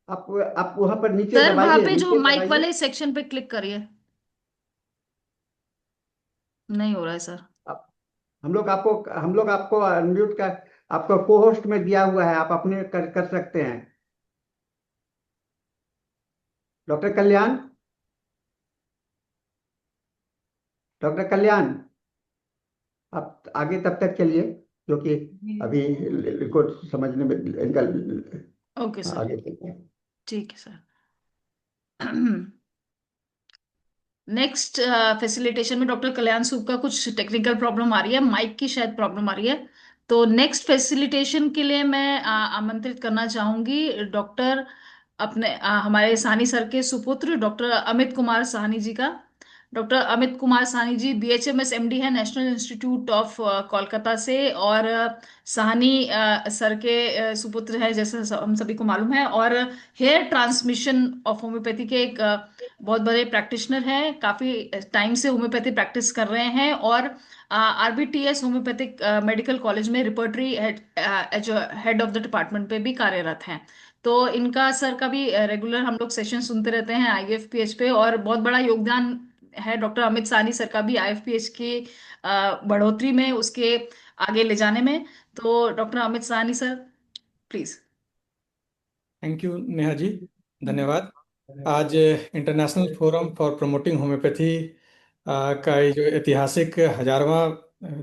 आप वहां पर नीचे सर वहां दबाइए, पे जो नीचे माइक दबाइए। वाले सेक्शन पे क्लिक करिए। नहीं हो रहा है सर। आप हम लोग आपको अनम्यूट का आपको को होस्ट में दिया हुआ है, आप अपने कर सकते हैं। डॉक्टर कल्याण, डॉक्टर कल्याण, आप आगे तब तक चलिए, क्योंकि अभी इनको समझने में इनका ओके सर, आगे चलते हैं। ठीक है सर। नेक्स्ट फैसिलिटेशन में डॉक्टर कल्याण सूप का कुछ टेक्निकल प्रॉब्लम आ रही है, माइक की शायद प्रॉब्लम आ रही है। तो नेक्स्ट फैसिलिटेशन के लिए मैं आमंत्रित करना चाहूंगी डॉक्टर हमारे साहनी सर के सुपुत्र डॉक्टर अमित कुमार साहनी जी का। Doctor Amit Kumar Sahni ji BHMS MD है नेशनल इंस्टीट्यूट ऑफ कोलकाता से, और साहनी सर के सुपुत्र हैं, जैसे हम सभी को मालूम है, और हेयर ट्रांसमिशन ऑफ होम्योपैथी के एक बहुत बड़े प्रैक्टिशनर हैं, काफी टाइम से होम्योपैथी प्रैक्टिस कर रहे हैं, और RBTS होम्योपैथिक मेडिकल कॉलेज में repertory head of the department पे भी कार्यरत हैं। तो इनका सर का भी रेगुलर हम लोग सेशन सुनते रहते हैं IFPH पे, और बहुत बड़ा योगदान है डॉक्टर अमित साहनी सर का भी IFPH की बढ़ोतरी में, उसके आगे ले जाने में। तो doctor Amit Sahni sir, please. Thank you Neha ji, धन्यवाद। आज international forum for promoting homeopathy का ये जो ऐतिहासिक 1000वां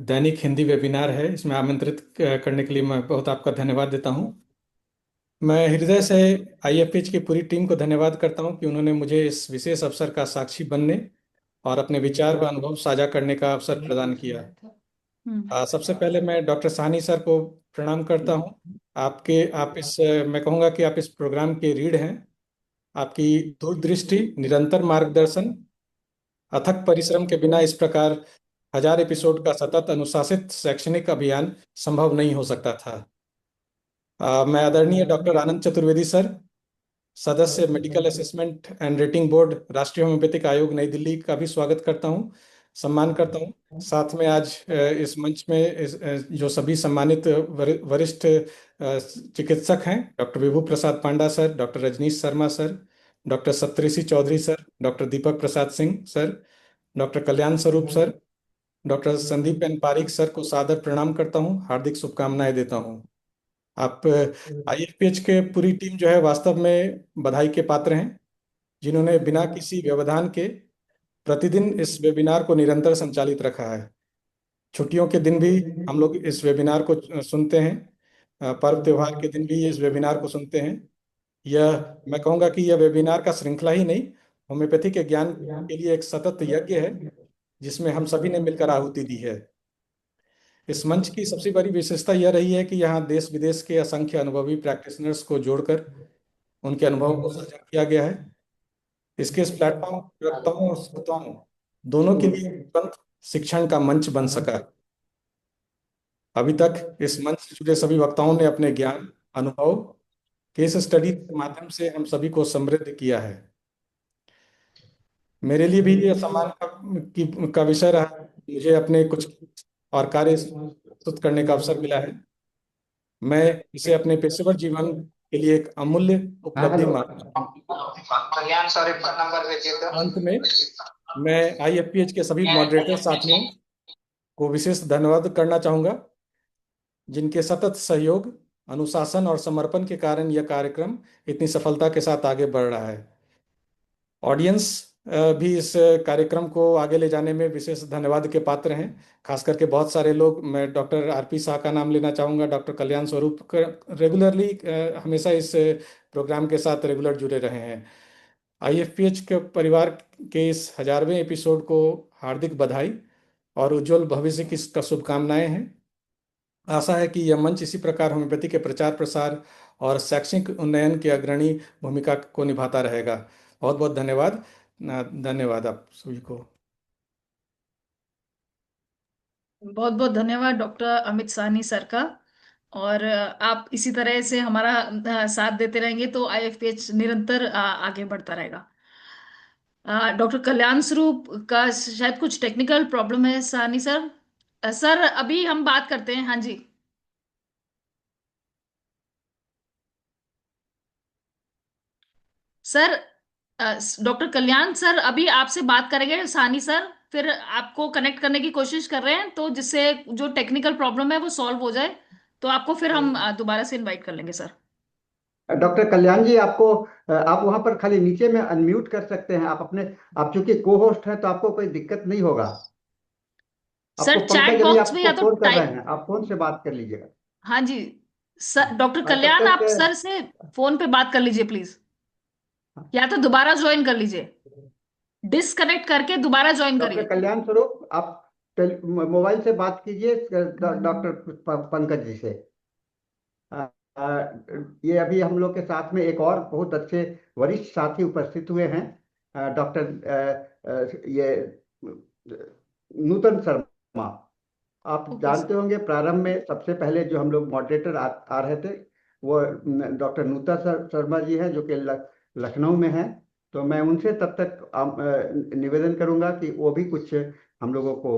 दैनिक हिंदी वेबिनार है, इसमें आमंत्रित करने के लिए मैं बहुत आपका धन्यवाद देता हूं। मैं हृदय से IFPH की पूरी टीम को धन्यवाद करता हूं कि उन्होंने मुझे इस विशेष अवसर का साक्षी बनने और अपने विचार व अनुभव साझा करने का अवसर प्रदान किया। सबसे पहले मैं डॉक्टर साहनी सर को प्रणाम करता हूं। मैं कहूँगा कि आप इस प्रोग्राम के रीढ़ हैं। आपकी दूरदृष्टि, निरंतर मार्गदर्शन, अथक परिश्रम के बिना इस प्रकार 1000 एपिसोड का सतत अनुशासित शैक्षणिक अभियान संभव नहीं हो सकता था। मैं आदरणीय डॉक्टर आनंद चतुर्वेदी सर, सदस्य medical assessment and rating board, राष्ट्रीय होम्योपैथिक आयोग नई दिल्ली, का भी स्वागत करता हूं, सम्मान करता हूं। साथ में आज इस मंच में जो सभी सम्मानित वरिष्ठ चिकित्सक हैं, doctor Vibhu Prasad Panda sir, doctor Rajneesh Sharma sir, doctor Saptarshi Chaudhary sir, doctor Deepak Prasad Singh sir, doctor Kalyan Swaroop sir, doctor Sandeep N Pareek sir को सादर प्रणाम करता हूं, हार्दिक शुभकामनाएं देता हूं। आप IFPH के पूरी टीम जो है वास्तव में बधाई के पात्र हैं, जिन्होंने बिना किसी व्यवधान के प्रतिदिन इस वेबिनार को निरंतर संचालित रखा है। छुट्टियों के दिन भी हम लोग इस वेबिनार को सुनते हैं, पर्व त्योहार के दिन भी इस वेबिनार को सुनते हैं। मैं कहूँगा कि यह वेबिनार का श्रृंखला ही नहीं, होम्योपैथी के ज्ञान के लिए एक सतत यज्ञ है, जिसमें हम सभी ने मिलकर आहुति दी है। इस मंच की सबसे बड़ी विशेषता यह रही है कि यहाँ देश विदेश के असंख्य अनुभवी प्रैक्टिशनर्स को जोड़कर उनके अनुभव को साझा किया गया है। इसके इस प्लेटफॉर्म वक्ताओं और श्रोताओं दोनों के लिए तुरंत शिक्षण का मंच बन सका। अभी तक इस मंच से जुड़े सभी वक्ताओं ने अपने ज्ञान, अनुभव, केस स्टडी के माध्यम से हम सभी को समृद्ध किया है। मेरे लिए भी यह सम्मान का विषय रहा। मुझे अपने कुछ और कार्य प्रस्तुत करने का अवसर मिला है। मैं इसे अपने पेशेवर जीवन के लिए एक अमूल्य उपलब्धि मानता हूं। अंत में मैं IFPH के सभी मॉडरेटर साथियों को विशेष धन्यवाद करना चाहूंगा, जिनके सतत सहयोग, अनुशासन और समर्पण के कारण यह कार्यक्रम इतनी सफलता के साथ आगे बढ़ रहा है। ऑडियंस भी इस कार्यक्रम को आगे ले जाने में विशेष धन्यवाद के पात्र हैं। खास करके बहुत सारे लोग, मैं डॉक्टर RP शाह का नाम लेना चाहूँगा, डॉक्टर कल्याण स्वरूप रेगुलरली हमेशा इस प्रोग्राम के साथ रेगुलर जुड़े रहे हैं। IFPH के परिवार के इस 1000वें एपिसोड को हार्दिक बधाई और उज्जवल भविष्य की शुभकामनाएं हैं। आशा है कि यह मंच इसी प्रकार होम्योपैथी के प्रचार प्रसार और शैक्षणिक उन्नयन की अग्रणी भूमिका को निभाता रहेगा। बहुत बहुत धन्यवाद। धन्यवाद आप सभी को। बहुत बहुत धन्यवाद डॉक्टर अमित साहनी सर का। और आप इसी तरह से हमारा साथ देते रहेंगे तो IFPH निरंतर आगे बढ़ता रहेगा। डॉक्टर कल्याण स्वरूप का शायद कुछ टेक्निकल प्रॉब्लम है साहनी सर। सर अभी हम बात करते हैं, हाँ जी। सर डॉक्टर कल्याण सर अभी आपसे बात करेंगे, सानी सर फिर आपको कनेक्ट करने की कोशिश कर रहे हैं, तो जिससे जो टेक्निकल प्रॉब्लम है वो सॉल्व हो जाए, तो आपको फिर हम दोबारा से इनवाइट कर लेंगे सर। डॉक्टर कल्याण जी, आप वहां पर खाली नीचे में अनम्यूट कर सकते हैं। आप चूंकि को होस्ट हैं तो आपको कोई दिक्कत नहीं होगा। आपको सर चैट पंकज अभी बॉक्स में आपको या तो फोन कर रहे टाइप। हैं, आप फोन से बात कर लीजिएगा। हाँ जी सर, डॉक्टर तब कल्याण तक आप सर से फोन पे बात कर लीजिए प्लीज, हाँ, या तो दोबारा ज्वाइन कर लीजिए, डिसकनेक्ट करके दोबारा ज्वाइन डॉक्टर करिए। कल्याण स्वरूप आप मोबाइल से बात कीजिए डॉक्टर पंकज जी से। आ, आ, ये अभी हम लोग के साथ में एक और बहुत अच्छे वरिष्ठ साथी उपस्थित हुए हैं, डॉक्टर ये नूतन शर्मा। आप ओके जानते सर। होंगे प्रारंभ में सबसे पहले जो हम लोग मॉडरेटर आ रहे थे वो डॉक्टर शर्मा जी हैं, जो कि लखनऊ में हैं। तो मैं उनसे तब तक निवेदन करूंगा कि वो भी कुछ हम लोगों को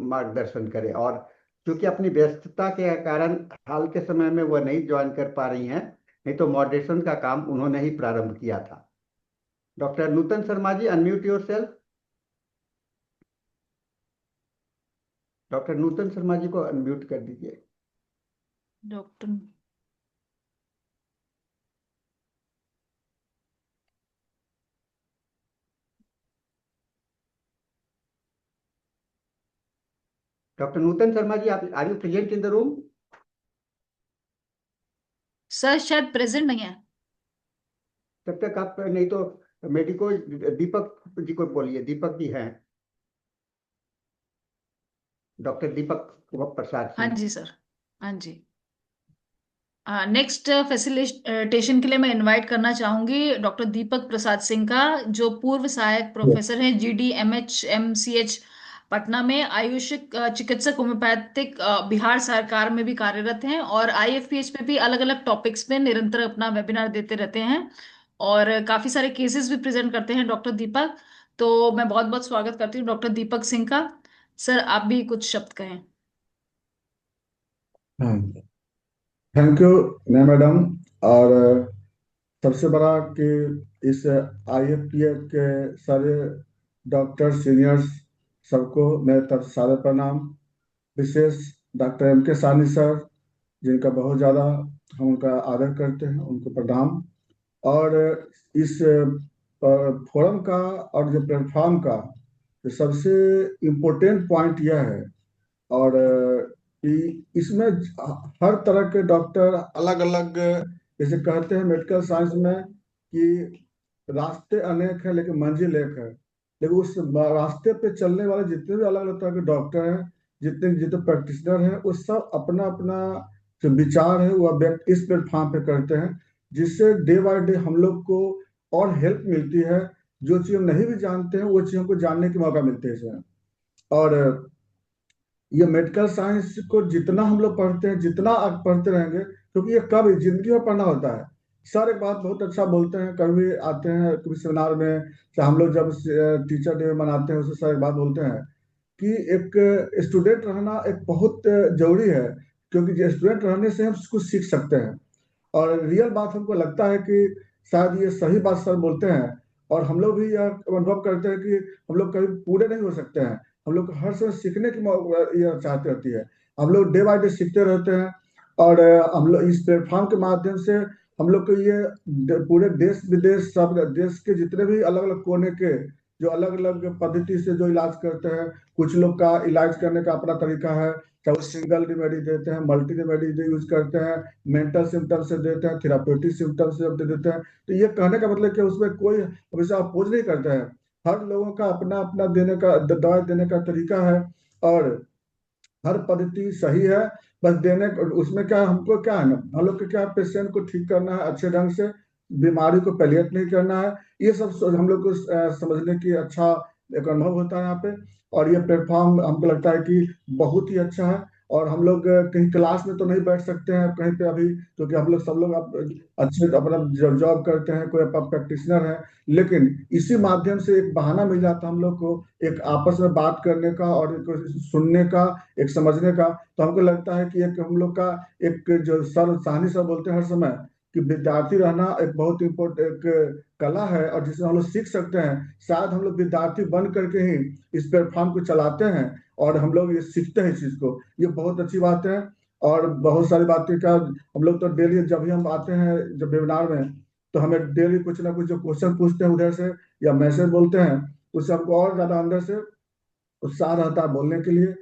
मार्गदर्शन करें। और क्योंकि अपनी व्यस्तता के कारण हाल के समय में वह नहीं ज्वाइन कर पा रही हैं, नहीं तो मॉडरेशन का काम उन्होंने ही प्रारंभ किया था। Doctor Nutan Sharma ji, unmute yourself. Doctor Nutan Sharma ji को अनम्यूट कर दीजिए। डॉक्टर डॉक्टर नूतन शर्मा जी, आप are you present in the room? Sir शायद प्रेजेंट नहीं है। तब तक आप, नहीं तो मेडिको दीपक जी को बोलिए, दीपक जी हैं, डॉक्टर दीपक प्रसाद हाँ सिंह। जी सर। हाँ जी। नेक्स्ट फैसिलिटेशन के लिए मैं इनवाइट करना चाहूंगी डॉक्टर दीपक प्रसाद सिंह का, जो पूर्व सहायक प्रोफेसर हैं GDMHMCH पटना में, आयुष चिकित्सक होम्योपैथिक, बिहार सरकार में भी कार्यरत हैं, और IFPH पे भी अलग अलग टॉपिक्स में निरंतर अपना वेबिनार देते रहते हैं, और काफी सारे केसेस भी प्रेजेंट करते हैं डॉक्टर दीपक। तो मैं बहुत बहुत स्वागत करती हूँ डॉक्टर दीपक सिंह का। सर आप भी कुछ शब्द कहें। हाँ, थैंक यू नया मैडम। और सबसे बड़ा कि इस IFPH के सारे डॉक्टर सीनियर्स सबको मेरे तरफ से सादर प्रणाम। विशेष डॉक्टर MK सानी सर, जिनका बहुत ज़्यादा हम उनका आदर करते हैं, उनको प्रणाम। और इस फोरम का और जो प्लेटफॉर्म का जो सबसे इम्पोर्टेंट पॉइंट यह है, और कि इसमें हर तरह के डॉक्टर अलग अलग, जैसे कहते हैं मेडिकल साइंस में कि रास्ते अनेक हैं लेकिन मंजिल एक है। लेकिन उस रास्ते पे चलने वाले जितने भी अलग अलग तरह के डॉक्टर हैं, जितने जितने प्रैक्टिशनर हैं, वो सब अपना अपना जो विचार है वह व्यक्त इस प्लेटफॉर्म पे करते हैं, जिससे डे बाय डे हम लोग को और हेल्प मिलती है। जो चीज़ हम नहीं भी जानते हैं वो चीज़ हमको जानने के मौका मिलते हैं इसमें। और ये मेडिकल साइंस को जितना हम लोग पढ़ते हैं, जितना आप पढ़ते रहेंगे, क्योंकि ये कब जिंदगी में पढ़ना होता है। सर एक बात बहुत अच्छा बोलते हैं, कभी आते हैं कभी सेमिनार में, चाहे हम लोग जब टीचर डे मनाते हैं उससे सर एक बात बोलते हैं कि एक स्टूडेंट रहना एक बहुत जरूरी है, क्योंकि स्टूडेंट रहने से हम कुछ सीख सकते हैं। और रियल बात हमको लगता है कि शायद ये सही बात सर बोलते हैं। और हम लोग भी यह अनुभव करते हैं कि हम लोग कभी पूरे नहीं हो सकते हैं, हम लोग को हर समय सीखने की यह चाहते होती है। हम लोग डे बाय डे सीखते रहते हैं। और हम लोग इस प्लेटफॉर्म के माध्यम से हम लोग को ये पूरे देश विदेश सब देश के जितने भी अलग अलग कोने के जो अलग अलग पद्धति से जो इलाज करते हैं, कुछ लोग का इलाज करने का अपना तरीका है, चाहे वो सिंगल रेमेडी देते हैं, मल्टी रेमेडी यूज करते हैं, मेंटल सिम्टम्स से देते हैं, थेरापेटिक सिम्टम्स से देते हैं। तो ये कहने का मतलब कि उसमें कोई हमेशा अपोज नहीं करते हैं। हर लोगों का अपना अपना देने का दवा देने का तरीका है, और हर पद्धति सही है। बस देने उसमें क्या हमको क्या है ना, हम लोग को क्या पेशेंट को ठीक करना है अच्छे ढंग से, बीमारी को पैलिएट नहीं करना है। ये सब हम लोग को समझने की अच्छा एक अनुभव होता है यहाँ पे। और ये प्लेटफॉर्म हमको लगता है कि बहुत ही अच्छा है। और हम लोग कहीं क्लास में तो नहीं बैठ सकते हैं कहीं पे अभी, क्योंकि हम लोग सब लोग अच्छे अपना जॉब करते हैं, कोई प्रैक्टिशनर है, लेकिन इसी माध्यम से एक बहाना मिल जाता है हम लोग को एक आपस में बात करने का और एक सुनने का, एक समझने का। तो हमको लगता है कि एक हम लोग का एक जो सर साहनी सर बोलते हैं हर समय कि विद्यार्थी रहना एक बहुत इम्पोर्टेंट एक कला है, और जिसमें हम लोग सीख सकते हैं। शायद हम लोग विद्यार्थी बन करके ही इस प्लेटफॉर्म को चलाते हैं और हम लोग ये सीखते हैं इस चीज को, ये बहुत अच्छी बात है। और बहुत सारी बातें का हम लोग तो डेली जब भी हम आते हैं जब वेबिनार में, तो हमें डेली कुछ ना कुछ जो क्वेश्चन पूछते हैं उधर से या मैसेज बोलते हैं, उससे हमको और ज्यादा अंदर से उत्साह रहता है बोलने के लिए।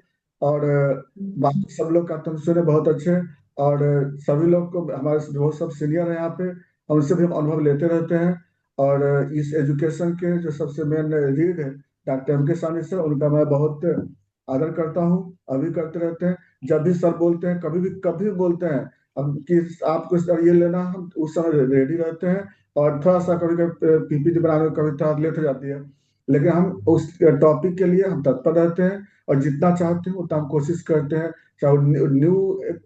और बाकी सब लोग का तुम सुने बहुत अच्छे। और सभी लोग को हमारे जो सब सीनियर हैं यहाँ पे, उनसे भी हम अनुभव लेते रहते हैं। और इस एजुकेशन के जो सबसे मेन लीड है डॉक्टर एम के सानी सर, उनका मैं बहुत आदर करता हूँ, अभी करते रहते हैं। जब भी सर बोलते हैं, कभी भी बोलते हैं हम कि आपको सर ये लेना, हम उस समय रेडी रहते हैं। और थोड़ा सा कभी कभी पीपीटी बनाने में कभी थोड़ा लेट हो जाती है, लेकिन हम उस टॉपिक के लिए हम तत्पर रहते हैं। और जितना चाहते हैं उतना हम कोशिश करते हैं, चाहे वो न्यू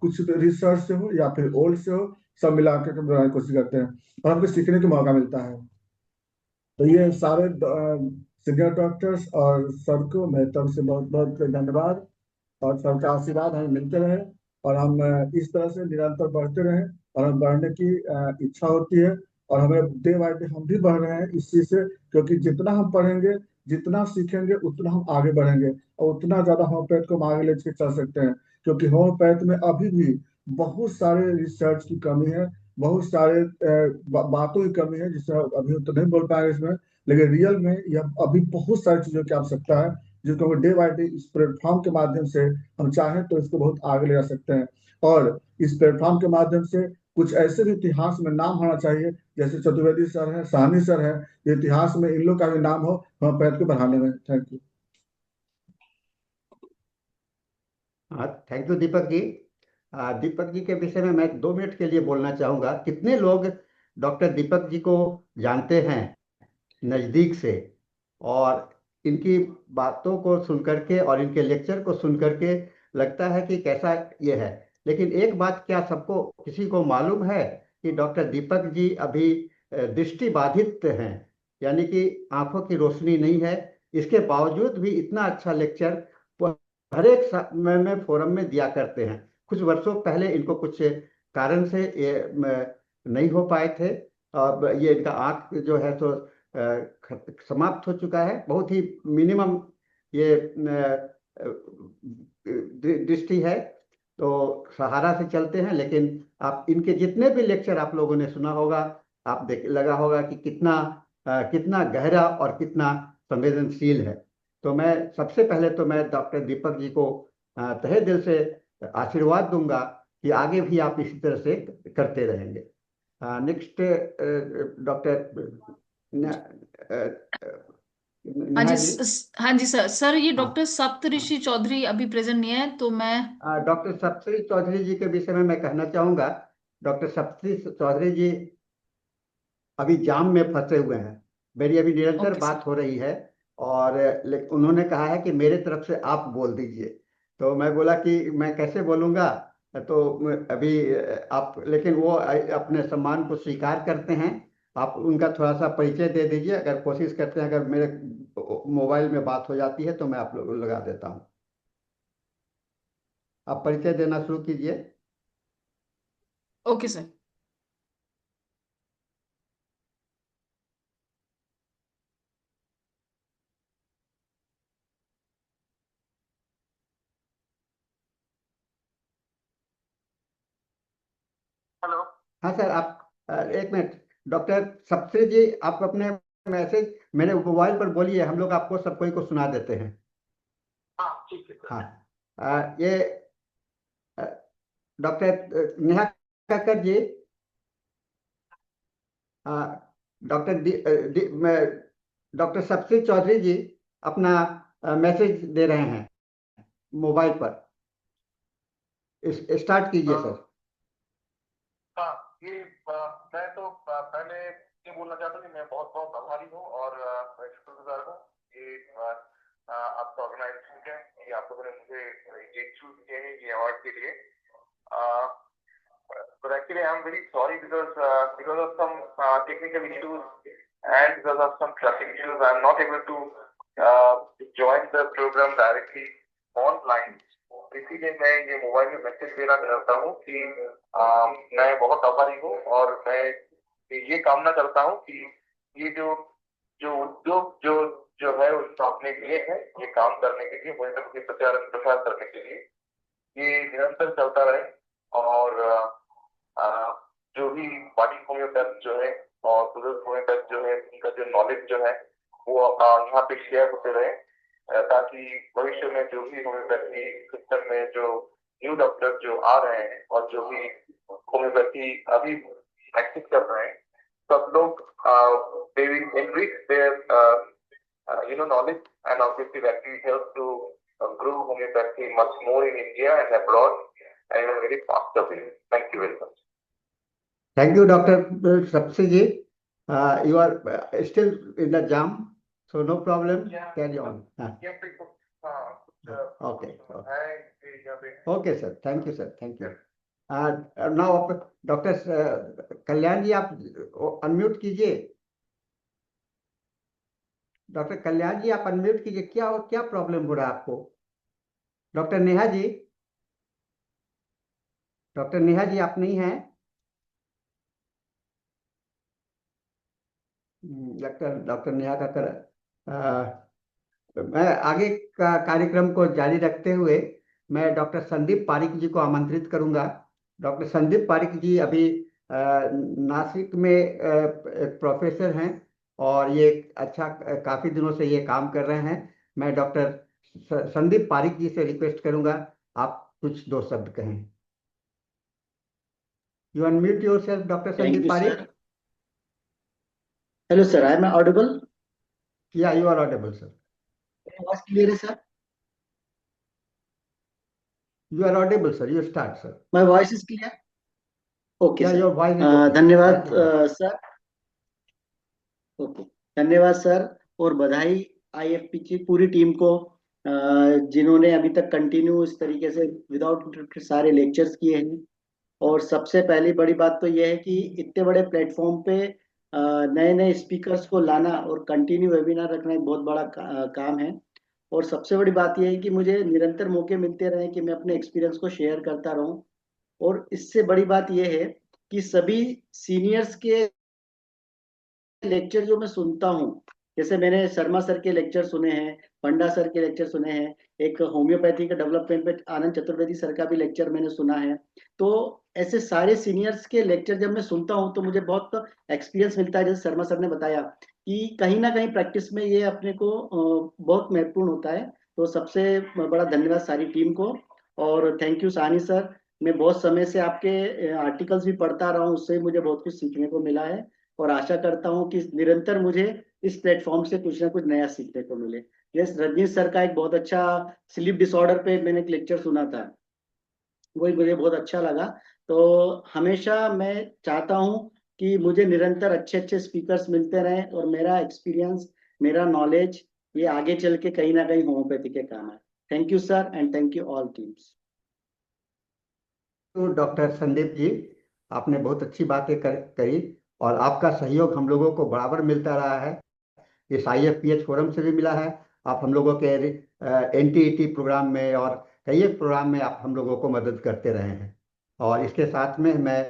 कुछ रिसर्च से हो या फिर ओल्ड से हो, सब मिला के बनाने की कोशिश करते हैं और हमको सीखने का मौका मिलता है। तो ये सारे सीनियर डॉक्टर्स और सर को मेरी तरफ से बहुत बहुत धन्यवाद। और सबका आशीर्वाद हमें मिलते रहे और हम इस तरह से निरंतर बढ़ते रहें। और हम बढ़ने की इच्छा होती है। और हमें डे बाय डे हम भी बढ़ रहे हैं इस चीज से, क्योंकि जितना हम पढ़ेंगे, जितना सीखेंगे, उतना हम आगे बढ़ेंगे और उतना ज्यादा होम्योपैथ को हम आगे लेके चल सकते हैं। क्योंकि होम्योपैथ में अभी भी बहुत सारे रिसर्च की कमी है, बहुत सारे बातों की कमी है, जिससे अभी तो नहीं बोल पाएंगे इसमें। लेकिन रियल में यह अभी बहुत सारी चीजों की आवश्यकता है, जिसको डे बाय डे इस प्लेटफॉर्म के माध्यम से हम चाहें तो इसको बहुत आगे ले जा सकते हैं। और इस प्लेटफॉर्म के माध्यम से कुछ ऐसे भी इतिहास में नाम होना चाहिए, जैसे चतुर्वेदी सर है, साहनी सर है, ये इतिहास में इन लोग का भी नाम हो होम्योपैथ को बढ़ाने में। Thank you. हाँ, थैंक यू दीपक जी। दीपक जी के विषय में मैं 2 मिनट के लिए बोलना चाहूंगा। कितने लोग डॉक्टर दीपक जी को जानते हैं नज़दीक से, और इनकी बातों को सुन करके और इनके लेक्चर को सुन करके लगता है कि कैसा ये है। लेकिन एक बात क्या सबको किसी को मालूम है कि डॉक्टर दीपक जी अभी दृष्टिबाधित हैं, यानी कि आंखों की रोशनी नहीं है। इसके बावजूद भी इतना अच्छा लेक्चर हर एक में फोरम में दिया करते हैं। कुछ वर्षों पहले इनको कुछ कारण से ये नहीं हो पाए थे। अब ये इनका आंख जो है तो समाप्त हो चुका है, बहुत ही मिनिमम ये दृष्टि है। तो सहारा से चलते हैं। लेकिन आप इनके जितने भी लेक्चर आप लोगों ने सुना होगा, आप देख लगा होगा कि कितना गहरा और कितना संवेदनशील है। तो मैं सबसे पहले तो मैं डॉक्टर दीपक जी को तहे दिल से आशीर्वाद दूंगा कि आगे भी आप इसी तरह से करते रहेंगे। नेक्स्ट डॉक्टर हाँ नेहा जी जी। हाँ जी सर ये हाँ, डॉक्टर सप्तऋषि चौधरी अभी प्रेजेंट नहीं है, तो मैं डॉक्टर सप्तऋषि चौधरी जी के विषय में मैं कहना चाहूंगा। डॉक्टर सप्तऋषि चौधरी जी अभी जाम में फंसे हुए हैं। मेरी अभी निरंतर ओके सर। बात हो रही है, और उन्होंने कहा है कि मेरे तरफ से आप बोल दीजिए। तो मैं बोला कि मैं कैसे बोलूंगा। तो अभी आप, लेकिन वो अपने सम्मान को स्वीकार करते हैं। आप उनका थोड़ा सा परिचय दे दीजिए। अगर कोशिश करते हैं, अगर मेरे मोबाइल में बात हो जाती है तो मैं आप लोग लगा देता हूँ। आप परिचय देना शुरू कीजिए। Okay sir. हेलो। हाँ सर, आप एक मिनट। डॉक्टर सप्तऋषि जी, आप अपने मैसेज मेरे मोबाइल पर बोलिए, हम लोग आपको सब कोई को सुना देते हैं। हाँ ठीक है हाँ। सर। ये doctor Neha Kakkar ji, doctor doctor Saptarshi Chaudhary जी अपना मैसेज दे रहे हैं मोबाइल पर। स्टार्ट कीजिए सर। हाँ ये मैं तो पहले ये बोलना चाहता हूँ कि मैं बहुत बहुत आभारी हूँ और मैं शुक्रगुजार हूँ ये आपका ऑर्गेनाइजेशन के कि आप लोगों ने मुझे ये चूज किए हैं ये अवार्ड के लिए। But actually, I'm very sorry because of some technical issues and because of some traffic issues, I'm not able to join the program directly online. इसीलिए मैं ये मोबाइल में मैसेज देना चाहता हूँ कि मैं बहुत आभारी हूँ और मैं ये कामना करता हूँ कि ये जो जो उद्योग जो जो है उसको अपने लिए है, ये काम करने के लिए, वही तक प्रचार प्रसार करने के लिए ये निरंतर चलता रहे। और जो भी बॉडी होम्योपैथ जो है और बुजुर्ग होम्योपैथ जो है, उनका जो नॉलेज जो है वो यहाँ पे शेयर होते रहे। ताकि भविष्य में जो भी होम्योपैथी सिस्टम में जो न्यू डॉक्टर जो आ रहे हैं और जो भी होम्योपैथी अभी प्रैक्टिस कर रहे हैं, सब लोग they will enrich their knowledge, and obviously that will help to grow homeopathy much more in India and abroad and in a very faster way. Thank you very much. Thank you, Dr. Sapsi ji. You are still in the jam, so no problem. Yeah. Carry on. Okay. Okay, sir. Thank you, sir. Thank you. Now, doctor Kalyan ji, आप unmute कीजिए। Doctor Kalyan ji, आप unmute कीजिए। क्या problem हो रहा है आपको? Doctor Neha ji, doctor Neha ji, आप नहीं हैं? डॉक्टर नेहा का मैं आगे का कार्यक्रम को जारी रखते हुए मैं डॉक्टर संदीप पारिक जी को आमंत्रित करूंगा। डॉक्टर संदीप पारिक जी अभी नासिक में एक प्रोफेसर हैं और ये काफी दिनों से ये काम कर रहे हैं। मैं डॉक्टर संदीप पारिक जी से रिक्वेस्ट करूंगा, आप कुछ 2 शब्द कहें। You unmute yourself, doctor Sandeep Pareek. Hello, sir. Am I audible? Yeah, you are audible, sir. Was clear, sir? You are audible, sir. You start, sir. My voice is clear? Okay, Yeah, sir. your voice is okay. धन्यवाद sir. Okay, धन्यवाद sir, और बधाई IFP की पूरी team को जिन्होंने अभी तक कंटिन्यू इस तरीके से विदाउट सारे लेक्चर्स किए हैं। और सबसे पहली बड़ी बात तो यह है कि इतने बड़े प्लेटफॉर्म पे नए नए स्पीकर्स को लाना और कंटिन्यू वेबिनार रखना एक बहुत बड़ा काम है। और सबसे बड़ी बात यह है कि मुझे निरंतर मौके मिलते रहे कि मैं अपने एक्सपीरियंस को शेयर करता रहूं। और इससे बड़ी बात यह है कि सभी सीनियर्स के लेक्चर जो मैं सुनता हूं, जैसे मैंने शर्मा सर के लेक्चर सुने हैं, पंडा सर के लेक्चर सुने हैं, एक होम्योपैथी के डेवलपमेंट पे आनंद चतुर्वेदी सर का भी लेक्चर मैंने सुना है। तो ऐसे सारे सीनियर्स के लेक्चर जब मैं सुनता हूं तो मुझे बहुत एक्सपीरियंस मिलता है। जैसे शर्मा सर ने बताया कि कहीं ना कहीं प्रैक्टिस में ये अपने को बहुत महत्वपूर्ण होता है। तो सबसे बड़ा धन्यवाद सारी टीम को, और थैंक यू सानी सर। मैं बहुत समय से आपके आर्टिकल्स भी पढ़ता रहा हूँ, उससे मुझे बहुत कुछ सीखने को मिला है और आशा करता हूँ कि निरंतर मुझे इस प्लेटफॉर्म से कुछ ना कुछ नया सीखने को मिले। यस, रजनीश सर का एक बहुत अच्छा स्लीप डिसऑर्डर पे मैंने एक लेक्चर सुना था, वही मुझे बहुत अच्छा लगा। तो हमेशा मैं चाहता हूँ कि मुझे निरंतर अच्छे अच्छे स्पीकर्स मिलते रहें और मेरा एक्सपीरियंस, मेरा नॉलेज ये आगे चल के कहीं ना कहीं होम्योपैथी के काम है। Thank you sir, and thank you all teams. तो डॉक्टर संदीप जी, आपने बहुत अच्छी बातें करी और आपका सहयोग हम लोगों को बराबर मिलता रहा है। इस IFPH फोरम से भी मिला है। आप हम लोगों के NTET प्रोग्राम में और कई एक प्रोग्राम में आप हम लोगों को मदद करते रहे हैं। और इसके साथ में मैं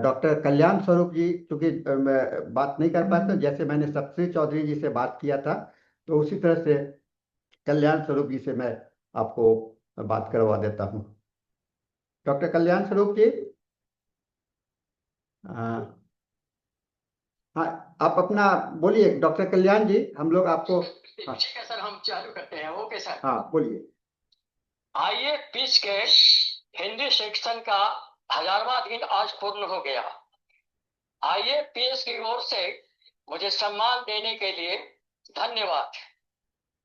डॉक्टर कल्याण स्वरूप जी, चूंकि बात नहीं कर पाते, जैसे मैंने सप्तश्री चौधरी जी से बात किया था, तो उसी तरह से कल्याण स्वरूप जी से मैं आपको बात करवा देता हूँ। डॉक्टर कल्याण स्वरूप जी, हाँ, आप अपना बोलिए। डॉक्टर कल्याण जी, हम लोग आपको हाँ, ठीक है सर, हम चालू करते हैं। Okay sir. हाँ, बोलिए। IFPH के हिंदी सेक्शन का 1000वां दिन आज पूर्ण हो गया। IFPH की ओर से मुझे सम्मान देने के लिए धन्यवाद।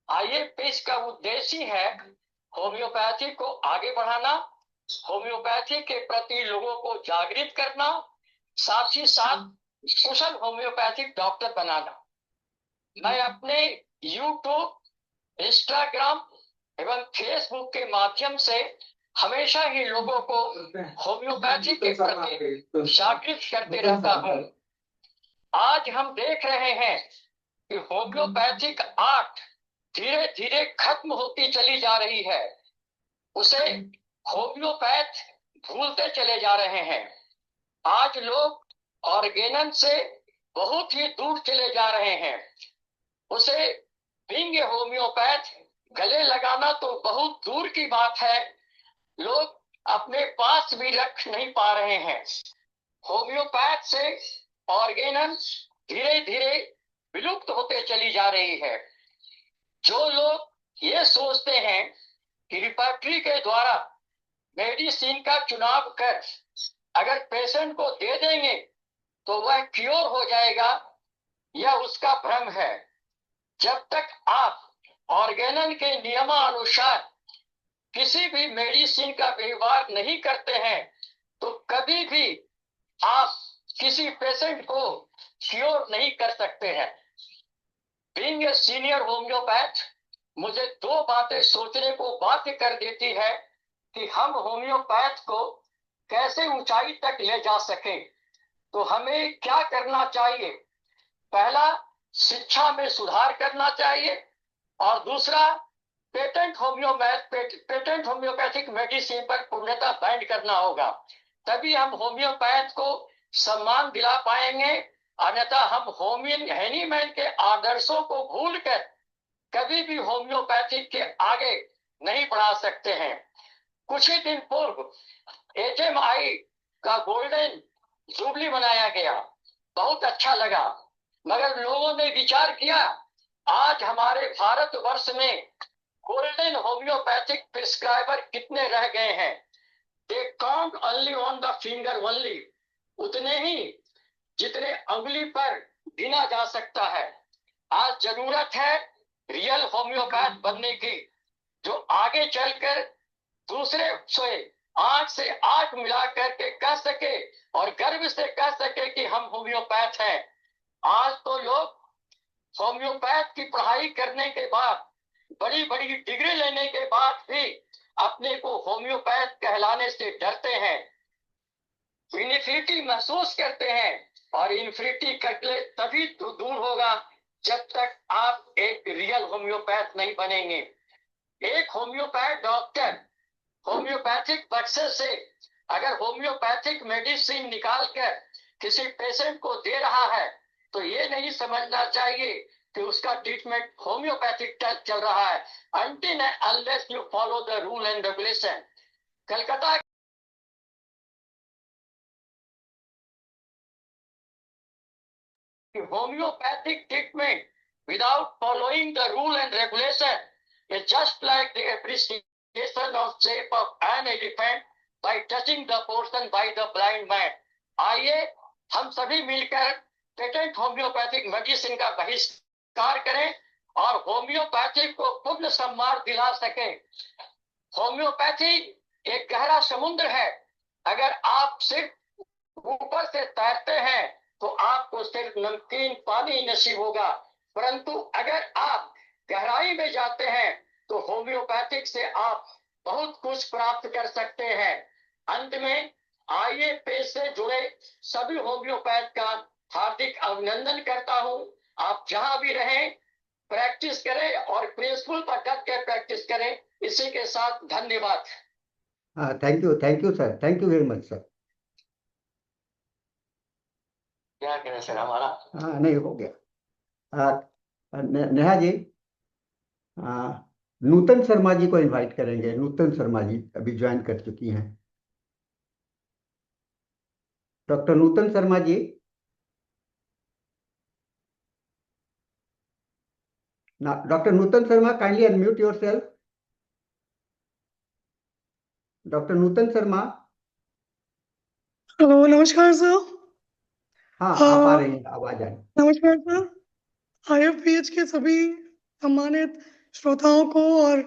IFPH का उद्देश्य है होम्योपैथी को आगे बढ़ाना, होम्योपैथी के प्रति लोगों को जागृत करना, साथ ही साथ कुशल होम्योपैथिक डॉक्टर बनाना। मैं अपने YouTube, इंस्टाग्राम एवं फेसबुक के माध्यम से हमेशा ही लोगों को होम्योपैथी के प्रति जागृत करते रहता हूँ। आज हम देख रहे हैं कि होम्योपैथिक आर्ट धीरे धीरे खत्म होती चली जा रही है। उसे होम्योपैथ भूलते चले जा रहे हैं। आज लोग ऑर्गेनन से बहुत ही दूर चले जा रहे हैं। उसे बीइंग ए होम्योपैथ गले लगाना तो बहुत दूर की बात है, लोग अपने पास भी रख नहीं पा रहे हैं। होम्योपैथ से ऑर्गेनन धीरे धीरे विलुप्त होते चली जा रही है। जो लोग ये सोचते हैं कि रिपैट्री के द्वारा मेडिसिन का चुनाव कर अगर पेशेंट को दे देंगे तो वह क्योर हो जाएगा, यह उसका भ्रम है। जब तक आप ऑर्गेनन के नियमानुसार किसी भी मेडिसिन का व्यवहार नहीं करते हैं तो कभी भी आप किसी पेशेंट को क्योर नहीं कर सकते हैं। बीइंग ए सीनियर होम्योपैथ, मुझे दो बातें सोचने को बाध्य कर देती है कि हम होम्योपैथ को कैसे ऊंचाई तक ले जा सके। तो हमें क्या करना चाहिए? पहला, शिक्षा में सुधार करना चाहिए और दूसरा, पेटेंट होम्योपैथिक मेडिसिन पर पूर्णतः बैन करना होगा। तभी हम होम्योपैथ को सम्मान दिला पाएंगे, अन्यथा हम हैनीमैन के आदर्शों को भूलकर कभी भी होम्योपैथिक के आगे नहीं बढ़ा सकते हैं। कुछ ही दिन पूर्व HMI का गोल्डन जुबली मनाया गया, बहुत अच्छा लगा, मगर लोगों ने विचार किया आज हमारे भारतवर्ष में गोल्डन होम्योपैथिक प्रिस्क्राइबर कितने रह गए हैं? They count only on the finger only, उतने ही जितने उंगली पर गिना जा सकता है। आज जरूरत है रियल होम्योपैथ बनने की, जो आगे चलकर दूसरे से आंख से आंख मिला करके कह सके और गर्व से कह सके कि हम होम्योपैथ हैं। आज तो लोग होम्योपैथ की पढ़ाई करने के बाद, बड़ी बड़ी डिग्री लेने के बाद भी अपने को होम्योपैथ कहलाने से डरते हैं, इन्फिनिटी महसूस करते हैं। और इन्फिनिटी करके तभी तो दूर होगा जब तक आप एक रियल होम्योपैथ नहीं बनेंगे। एक होम्योपैथ डॉक्टर होम्योपैथिक बक्से से अगर होम्योपैथिक मेडिसिन निकाल कर किसी पेशेंट को दे रहा है तो ये नहीं समझना चाहिए कि उसका ट्रीटमेंट होम्योपैथिक चल रहा है, until and unless you follow the rule and regulation। Calcutta homeopathic treatment without following the rule and regulation is just like the appreciation of shape of an elephant by touching the portion by the blind man। आइए हम सभी मिलकर patent homeopathic medicine का बहिष्कार करें और homeopathic को पूर्ण सम्मान दिला सके। होम्योपैथी एक गहरा समुद्र है, अगर आप सिर्फ ऊपर से तैरते हैं तो आपको सिर्फ नमकीन पानी नसीब होगा, परंतु अगर आप गहराई में जाते हैं तो होम्योपैथिक से आप बहुत कुछ प्राप्त कर सकते हैं। अंत में आइए पेश से जुड़े सभी होम्योपैथ का हार्दिक अभिनंदन करता हूं। आप जहां भी रहें प्रैक्टिस करें और प्रिंसिपल पर डट के प्रैक्टिस करें। इसी के साथ धन्यवाद। Thank you sir, thank you very much sir. क्या करें सर हमारा? हाँ नहीं हो गया। नेहा जी, नूतन शर्मा जी को इनवाइट करेंगे। नूतन शर्मा जी अभी ज्वाइन कर चुकी हैं। Doctor Nutan Sharma ji, doctor Nutan Sharma, kindly unmute yourself. Doctor Nutan Sharma. Hello, नमस्कार सर। हाँ आप आ रही हैं, आवाज आ रही। नमस्कार सर। IFPH के सभी सम्मानित श्रोताओं को और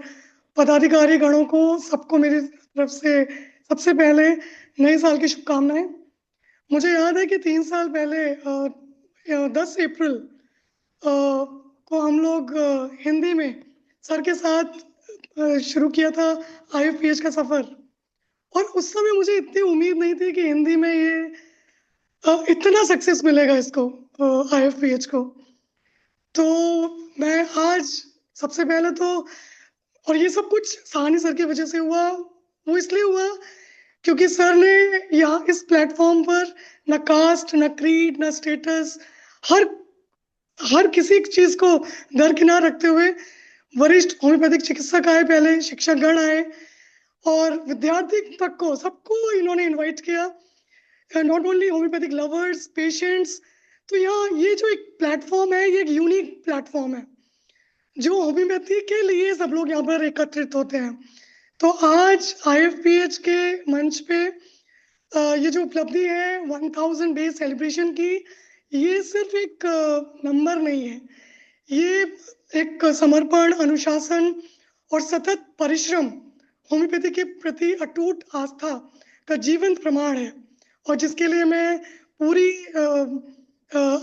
पदाधिकारी गणों को, सबको मेरी तरफ से सबसे पहले नए साल की शुभकामनाएं। मुझे याद है कि 3 साल पहले 10 अप्रैल को हम लोग हिंदी में सर के साथ शुरू किया था IFPH का सफर, और उस समय मुझे इतनी उम्मीद नहीं थी कि हिंदी में ये इतना सक्सेस मिलेगा इसको, IFPH को। तो मैं आज सबसे पहले तो, और ये सब कुछ साहनी सर की वजह से हुआ, वो इसलिए हुआ क्योंकि सर ने यहाँ इस प्लेटफॉर्म पर न कास्ट, न क्रीड, न स्टेटस, हर किसी चीज को दरकिनार रखते हुए वरिष्ठ होम्योपैथिक चिकित्सक आए, पहले शिक्षकगण आए और विद्यार्थी तक को, सबको इन्होंने इनवाइट किया, not only homeopathic lovers, patients. तो यहाँ ये जो एक प्लेटफॉर्म है, ये एक यूनिक प्लेटफॉर्म है। जो होम्योपैथी के लिए सब लोग यहाँ पर एकत्रित होते हैं। तो आज IFPH के मंच पे ये जो उपलब्धि है 1000 डे सेलिब्रेशन की, ये सिर्फ एक नंबर नहीं है, ये एक समर्पण, अनुशासन और सतत परिश्रम, होम्योपैथी के प्रति अटूट आस्था का जीवंत प्रमाण है। और जिसके लिए मैं पूरी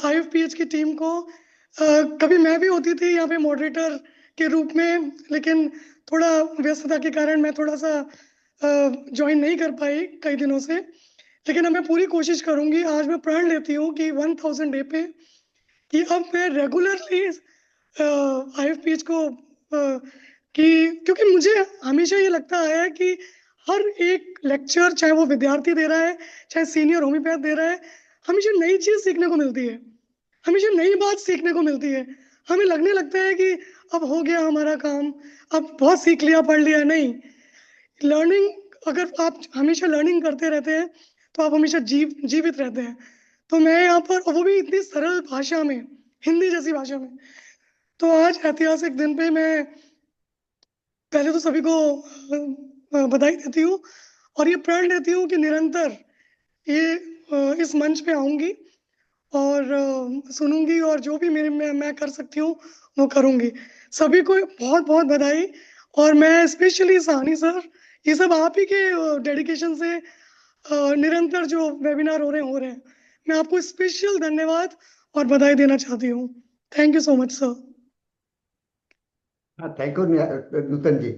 IFPH की टीम को, कभी मैं भी होती थी यहाँ पे मॉडरेटर के रूप में, लेकिन थोड़ा व्यस्तता के कारण मैं थोड़ा सा ज्वाइन नहीं कर पाई कई दिनों से, लेकिन अब मैं पूरी कोशिश करूंगी। आज मैं प्रण लेती हूँ कि 1000 डे पे कि अब मैं रेगुलरली IFPH को क्योंकि मुझे हमेशा ये लगता है कि हर एक लेक्चर, चाहे वो विद्यार्थी दे रहा है, चाहे सीनियर होम्योपैथ दे रहा है, हमेशा नई चीज सीखने को मिलती है, हमेशा नई बात सीखने को मिलती है। हमें लगने लगता है कि अब हो गया हमारा काम, अब बहुत सीख लिया, पढ़ लिया। नहीं, लर्निंग, अगर आप हमेशा लर्निंग करते रहते हैं तो आप हमेशा जीवित रहते हैं। तो मैं यहाँ पर, वो भी इतनी सरल भाषा में, हिंदी जैसी भाषा में। तो आज ऐतिहासिक दिन पे मैं पहले तो सभी को बधाई देती हूँ और ये प्रण लेती हूँ कि निरंतर ये इस मंच पे आऊंगी और सुनूंगी और जो भी मैं कर सकती हूँ वो करूंगी। सभी को बहुत बहुत बधाई। और मैं स्पेशली साहनी सर, ये सब आप ही के डेडिकेशन से निरंतर जो वेबिनार हो रहे हैं, मैं आपको स्पेशल धन्यवाद और बधाई देना चाहती हूँ। Thank you so much sir. हाँ, थैंक यू नूतन जी।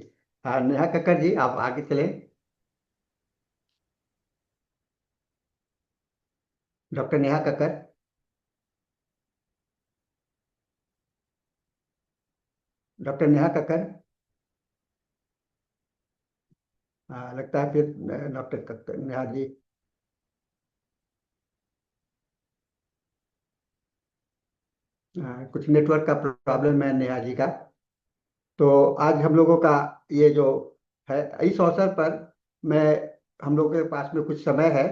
हाँ, नेहा कक्कड़ जी, आप आगे चलें। डॉक्टर नेहा कक्कड़। डॉक्टर नेहा कक्कड़। हाँ, लगता है फिर डॉक्टर कक्कड़, नेहा जी। कुछ नेटवर्क का प्रॉब्लम है नेहा जी का। तो आज हम लोगों का ये जो है, इस अवसर पर मैं, हम लोगों के पास में कुछ समय है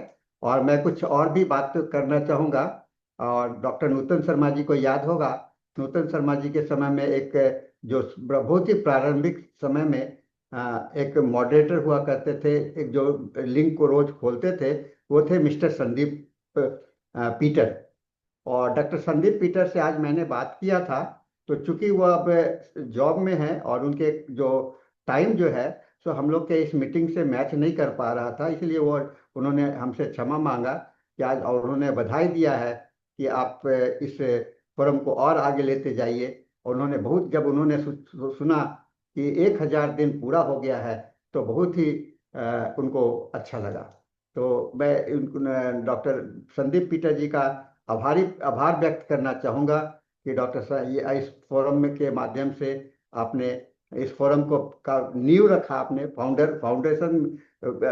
और मैं कुछ और भी बात करना चाहूँगा। और डॉक्टर नूतन शर्मा जी को याद होगा, नूतन शर्मा जी के समय में एक जो बहुत ही प्रारंभिक समय में एक मॉडरेटर हुआ करते थे, एक जो लिंक को रोज खोलते थे, वो थे मिस्टर संदीप पीटर। और डॉक्टर संदीप पीटर से आज मैंने बात किया था, तो चूंकि वो अब जॉब में है और उनके जो टाइम जो है, सो हम लोग के इस मीटिंग से मैच नहीं कर पा रहा था, इसलिए वो उन्होंने हमसे क्षमा मांगा कि आज, और उन्होंने बधाई दिया है कि आप इस फोरम को और आगे लेते जाइए। और उन्होंने बहुत, जब उन्होंने सुना कि 1000 दिन पूरा हो गया है, तो बहुत ही उनको अच्छा लगा। तो मैं डॉक्टर संदीप पीटर जी का आभार व्यक्त करना चाहूँगा कि डॉक्टर साहब, ये इस फोरम में के माध्यम से आपने इस फोरम को का नींव रखा, आपने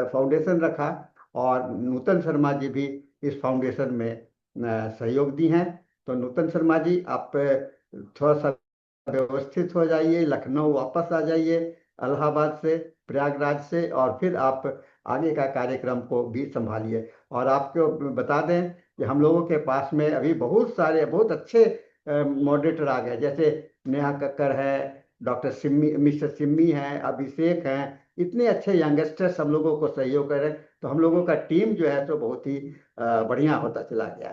फाउंडेशन रखा, और नूतन शर्मा जी भी इस फाउंडेशन में सहयोग दी हैं। तो नूतन शर्मा जी, आप थोड़ा सा व्यवस्थित हो जाइए, लखनऊ वापस आ जाइए इलाहाबाद से, प्रयागराज से, और फिर आप आगे का कार्यक्रम को भी संभालिए। और आपको बता दें कि हम लोगों के पास में अभी बहुत सारे बहुत अच्छे मॉडरेटर आ गए, जैसे नेहा कक्कड़ है, डॉक्टर सिम्मी, मिस्टर सिम्मी हैं, अभिषेक हैं, इतने अच्छे यंगस्टर्स हम लोगों को सहयोग कर रहे हैं। तो हम लोगों का टीम जो है तो बहुत ही बढ़िया होता चला गया।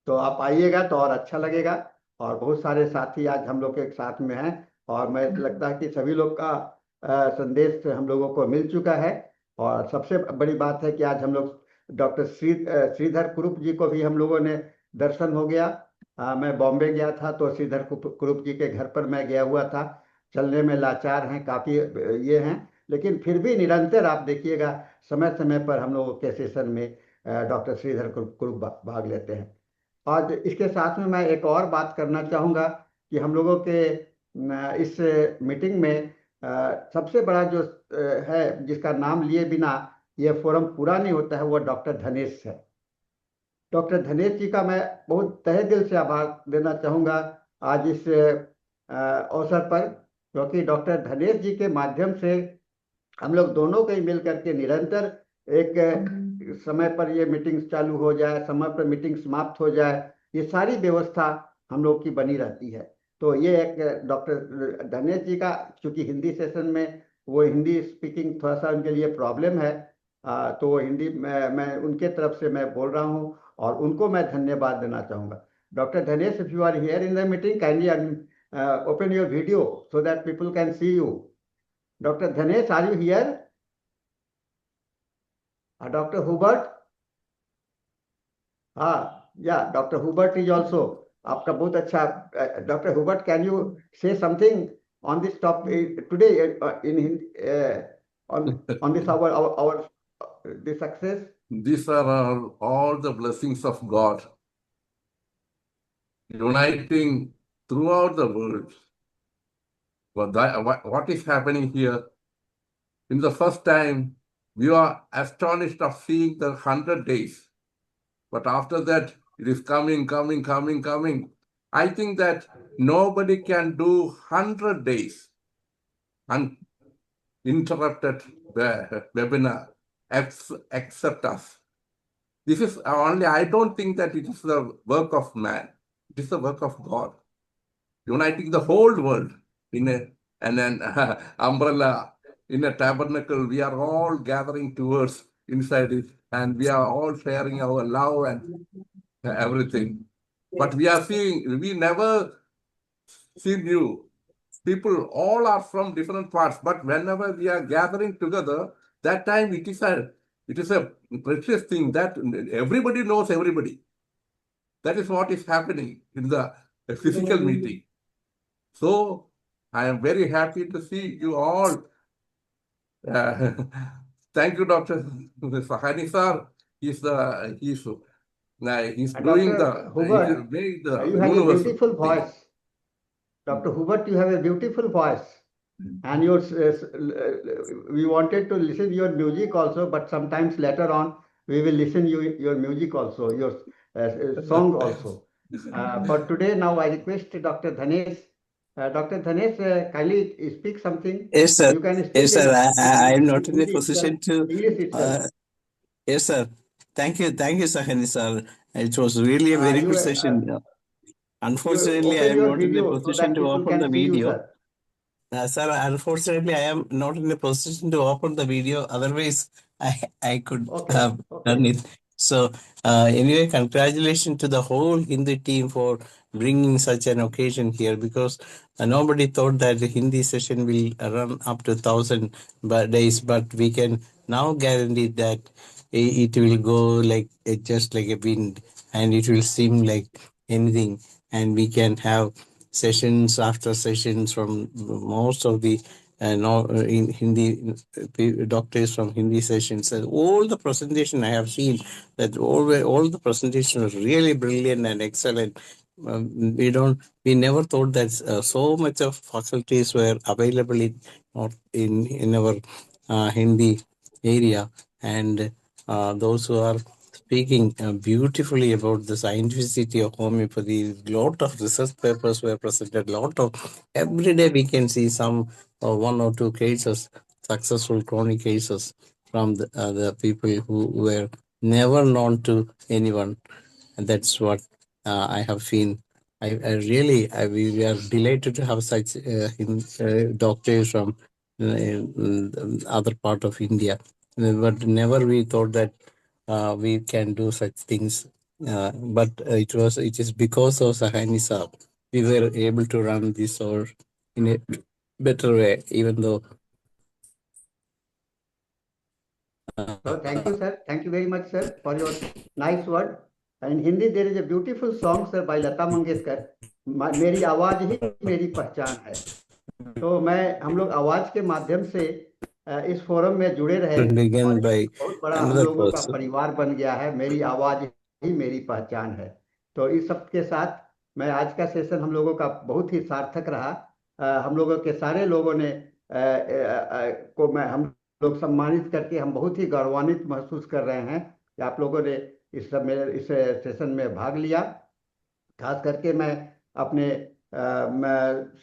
तो आप आइएगा तो और अच्छा लगेगा। और बहुत सारे साथी आज हम लोग के साथ में हैं, और मैं लगता है कि सभी लोग का संदेश हम लोगों को मिल चुका है। और सबसे बड़ी बात है कि आज हम लोग डॉक्टर श्रीधर कुरुप जी को भी हम लोगों ने दर्शन हो गया। मैं बॉम्बे गया था, तो श्रीधर कुरुप जी के घर पर मैं गया हुआ था। चलने में लाचार हैं, काफ़ी ये हैं, लेकिन फिर भी निरंतर आप देखिएगा, समय समय पर हम लोगों के सेशन में डॉक्टर श्रीधर कुरुप भाग लेते हैं। और इसके साथ में मैं एक और बात करना चाहूँगा कि हम लोगों के इस मीटिंग में सबसे बड़ा जो है, जिसका नाम लिए बिना ये फोरम पूरा नहीं होता है, वो डॉक्टर धनेश है। डॉक्टर धनेश जी का मैं बहुत तहे दिल से आभार देना चाहूँगा आज इस अवसर पर, क्योंकि डॉक्टर धनेश जी के माध्यम से हम लोग दोनों को ही मिल करके निरंतर एक समय पर ये मीटिंग चालू हो जाए, समय पर मीटिंग समाप्त हो जाए, ये सारी व्यवस्था हम लोग की बनी रहती है। तो ये एक डॉक्टर धनेश जी का, क्योंकि हिंदी सेशन में वो हिंदी स्पीकिंग थोड़ा सा उनके लिए प्रॉब्लम है, तो वो हिंदी मैं उनके तरफ से मैं बोल रहा हूँ और उनको मैं धन्यवाद देना चाहूँगा। Doctor Dhanesh, if you are here in the meeting, kindly open your video so that people can see you. Dr. Dhanesh, are you here? Dr. Hubert? Yeah, Dr. Hubert is also. आपका बहुत अच्छा. Dr. Hubert, can you say something on this topic today on this our the success? These are all the blessings of God uniting throughout the world. What is happening here? In the first time, we are astonished of seeing the 100 days. But after that, it is coming. I think that nobody can do 100 days uninterrupted webinar except us. This is only, I don't think that it is the work of man. It is the work of God. Uniting the whole world in an umbrella, in a tabernacle. We are all gathering towards inside it, and we are all sharing our love and everything. But we are seeing, we never seen you. People all are from different parts, but whenever we are gathering together, that time it is a precious thing that everybody knows everybody. That is what is happening in the physical meeting. So I am very happy to see you all. Thank you, Dr. Sahani sir. He's doing Dr. Hubert, you have a beautiful voice. Dr. Hubert, you have a beautiful voice, and we wanted to listen your music also, but sometimes later on we will listen your music also, your song also. But today now I request Dr. Dhanesh. Dr. Dhanesh, kindly speak something. Yes, sir. You can speak. Yes, sir. I am not in a position to. English itself. Yes, sir. Thank you, Sahani sir. It was really a very good session. Unfortunately, I am not in a position to open the video. Sir, unfortunately, I am not in a position to open the video. Otherwise, I could have done it. So, anyway, congratulations to the whole Hindi team for bringing such an occasion here, because nobody thought that the Hindi session will run up to 1,000 days, but we can now guarantee that it will go like just like a wind, and it will seem like anything, and we can have sessions after sessions from most of the in Hindi doctors from Hindi sessions. And all the presentation I have seen, that all the presentation was really brilliant and excellent. We never thought that so much of faculties were available in our Hindi area, and those who are speaking beautifully about the scientificity of homeopathy. Lot of research papers were presented. Every day we can see some one or two cases, successful chronic cases from the people who were never known to anyone. And that's what I have seen. We are delighted to have such doctors from other part of India. But never we thought that we can do such things. But it is because of Sahani sir we were able to run this or in a better way, even though. So thank you, sir. Thank you very much, sir, for your nice word. In Hindi, there is a beautiful song, sir, by Lata Mangeshkar. मेरी आवाज ही मेरी पहचान है. तो हम लोग आवाज के माध्यम से इस फोरम में जुड़े रहे, बहुत बड़ा हम लोगों का परिवार बन गया है. मेरी आवाज ही मेरी पहचान है. तो इस सब के साथ मैं आज का सेशन हम लोगों का बहुत ही सार्थक रहा. हम लोगों के सारे लोगों ने हम लोग सम्मानित करके हम बहुत ही गौरवान्वित महसूस कर रहे हैं कि आप लोगों ने इस सेशन में भाग लिया. खास करके मैं अपने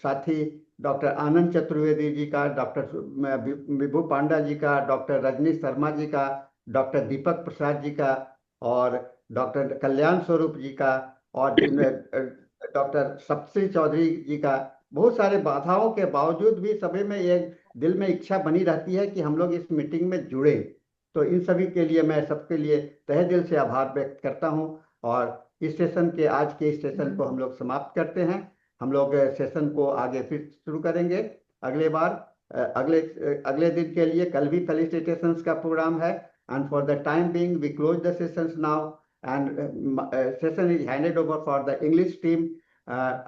साथी डॉक्टर आनंद चतुर्वेदी जी का, डॉक्टर विभू पांडा जी का, डॉक्टर रजनी शर्मा जी का, डॉक्टर दीपक प्रसाद जी का, और डॉक्टर कल्याण स्वरूप जी का, और डॉक्टर सप्तश्री चौधरी जी का। बहुत सारे बाधाओं के बावजूद भी सभी में एक दिल में इच्छा बनी रहती है कि हम लोग इस मीटिंग में जुड़े। तो इन सभी के लिए मैं सबके लिए तहे दिल से आभार व्यक्त करता हूं। और इस सेशन के आज के इस सेशन को हम लोग समाप्त करते हैं। हम लोग सेशन को आगे फिर शुरू करेंगे अगले बार, अगले दिन के लिए। कल भी फेलिसिटेशंस का प्रोग्राम है। And for the time being we close the sessions now and session is handed over for the English team.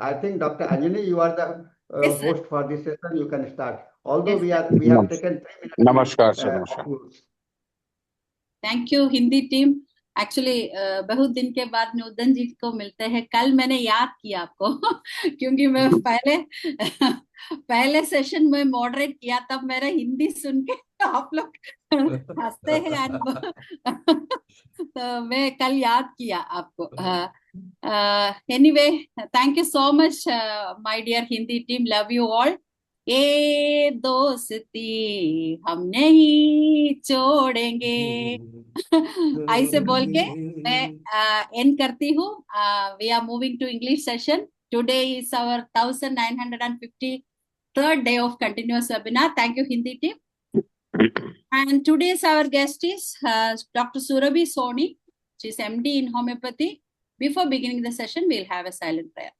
I think Dr. Anjani, you are the Yes, sir. host for this session. You can start. Although Yes, we have taken 3 minutes. नमस्कार sir, नमस्कार। Thank you Hindi team. Actually बहुत दिन के बाद नूतन जी को मिलते हैं। कल मैंने याद किया आपको क्योंकि मैं पहले सेशन में मॉडरेट किया, तब मेरा हिंदी सुन के आप लोग हंसते हैं। तो मैं कल याद किया आपको। Anyway, thank you so much my dear Hindi team, love you all. ये दोस्ती हम नहीं छोड़ेंगे ऐसे बोल के मैं एंड करती हूँ। We are moving to English session. Today is our 1953rd day of continuous webinar. Thank you Hindi team. And today's our guest is Dr. Surabhi Soni. She is MD in homeopathy. Before beginning the session, we'll have a silent prayer.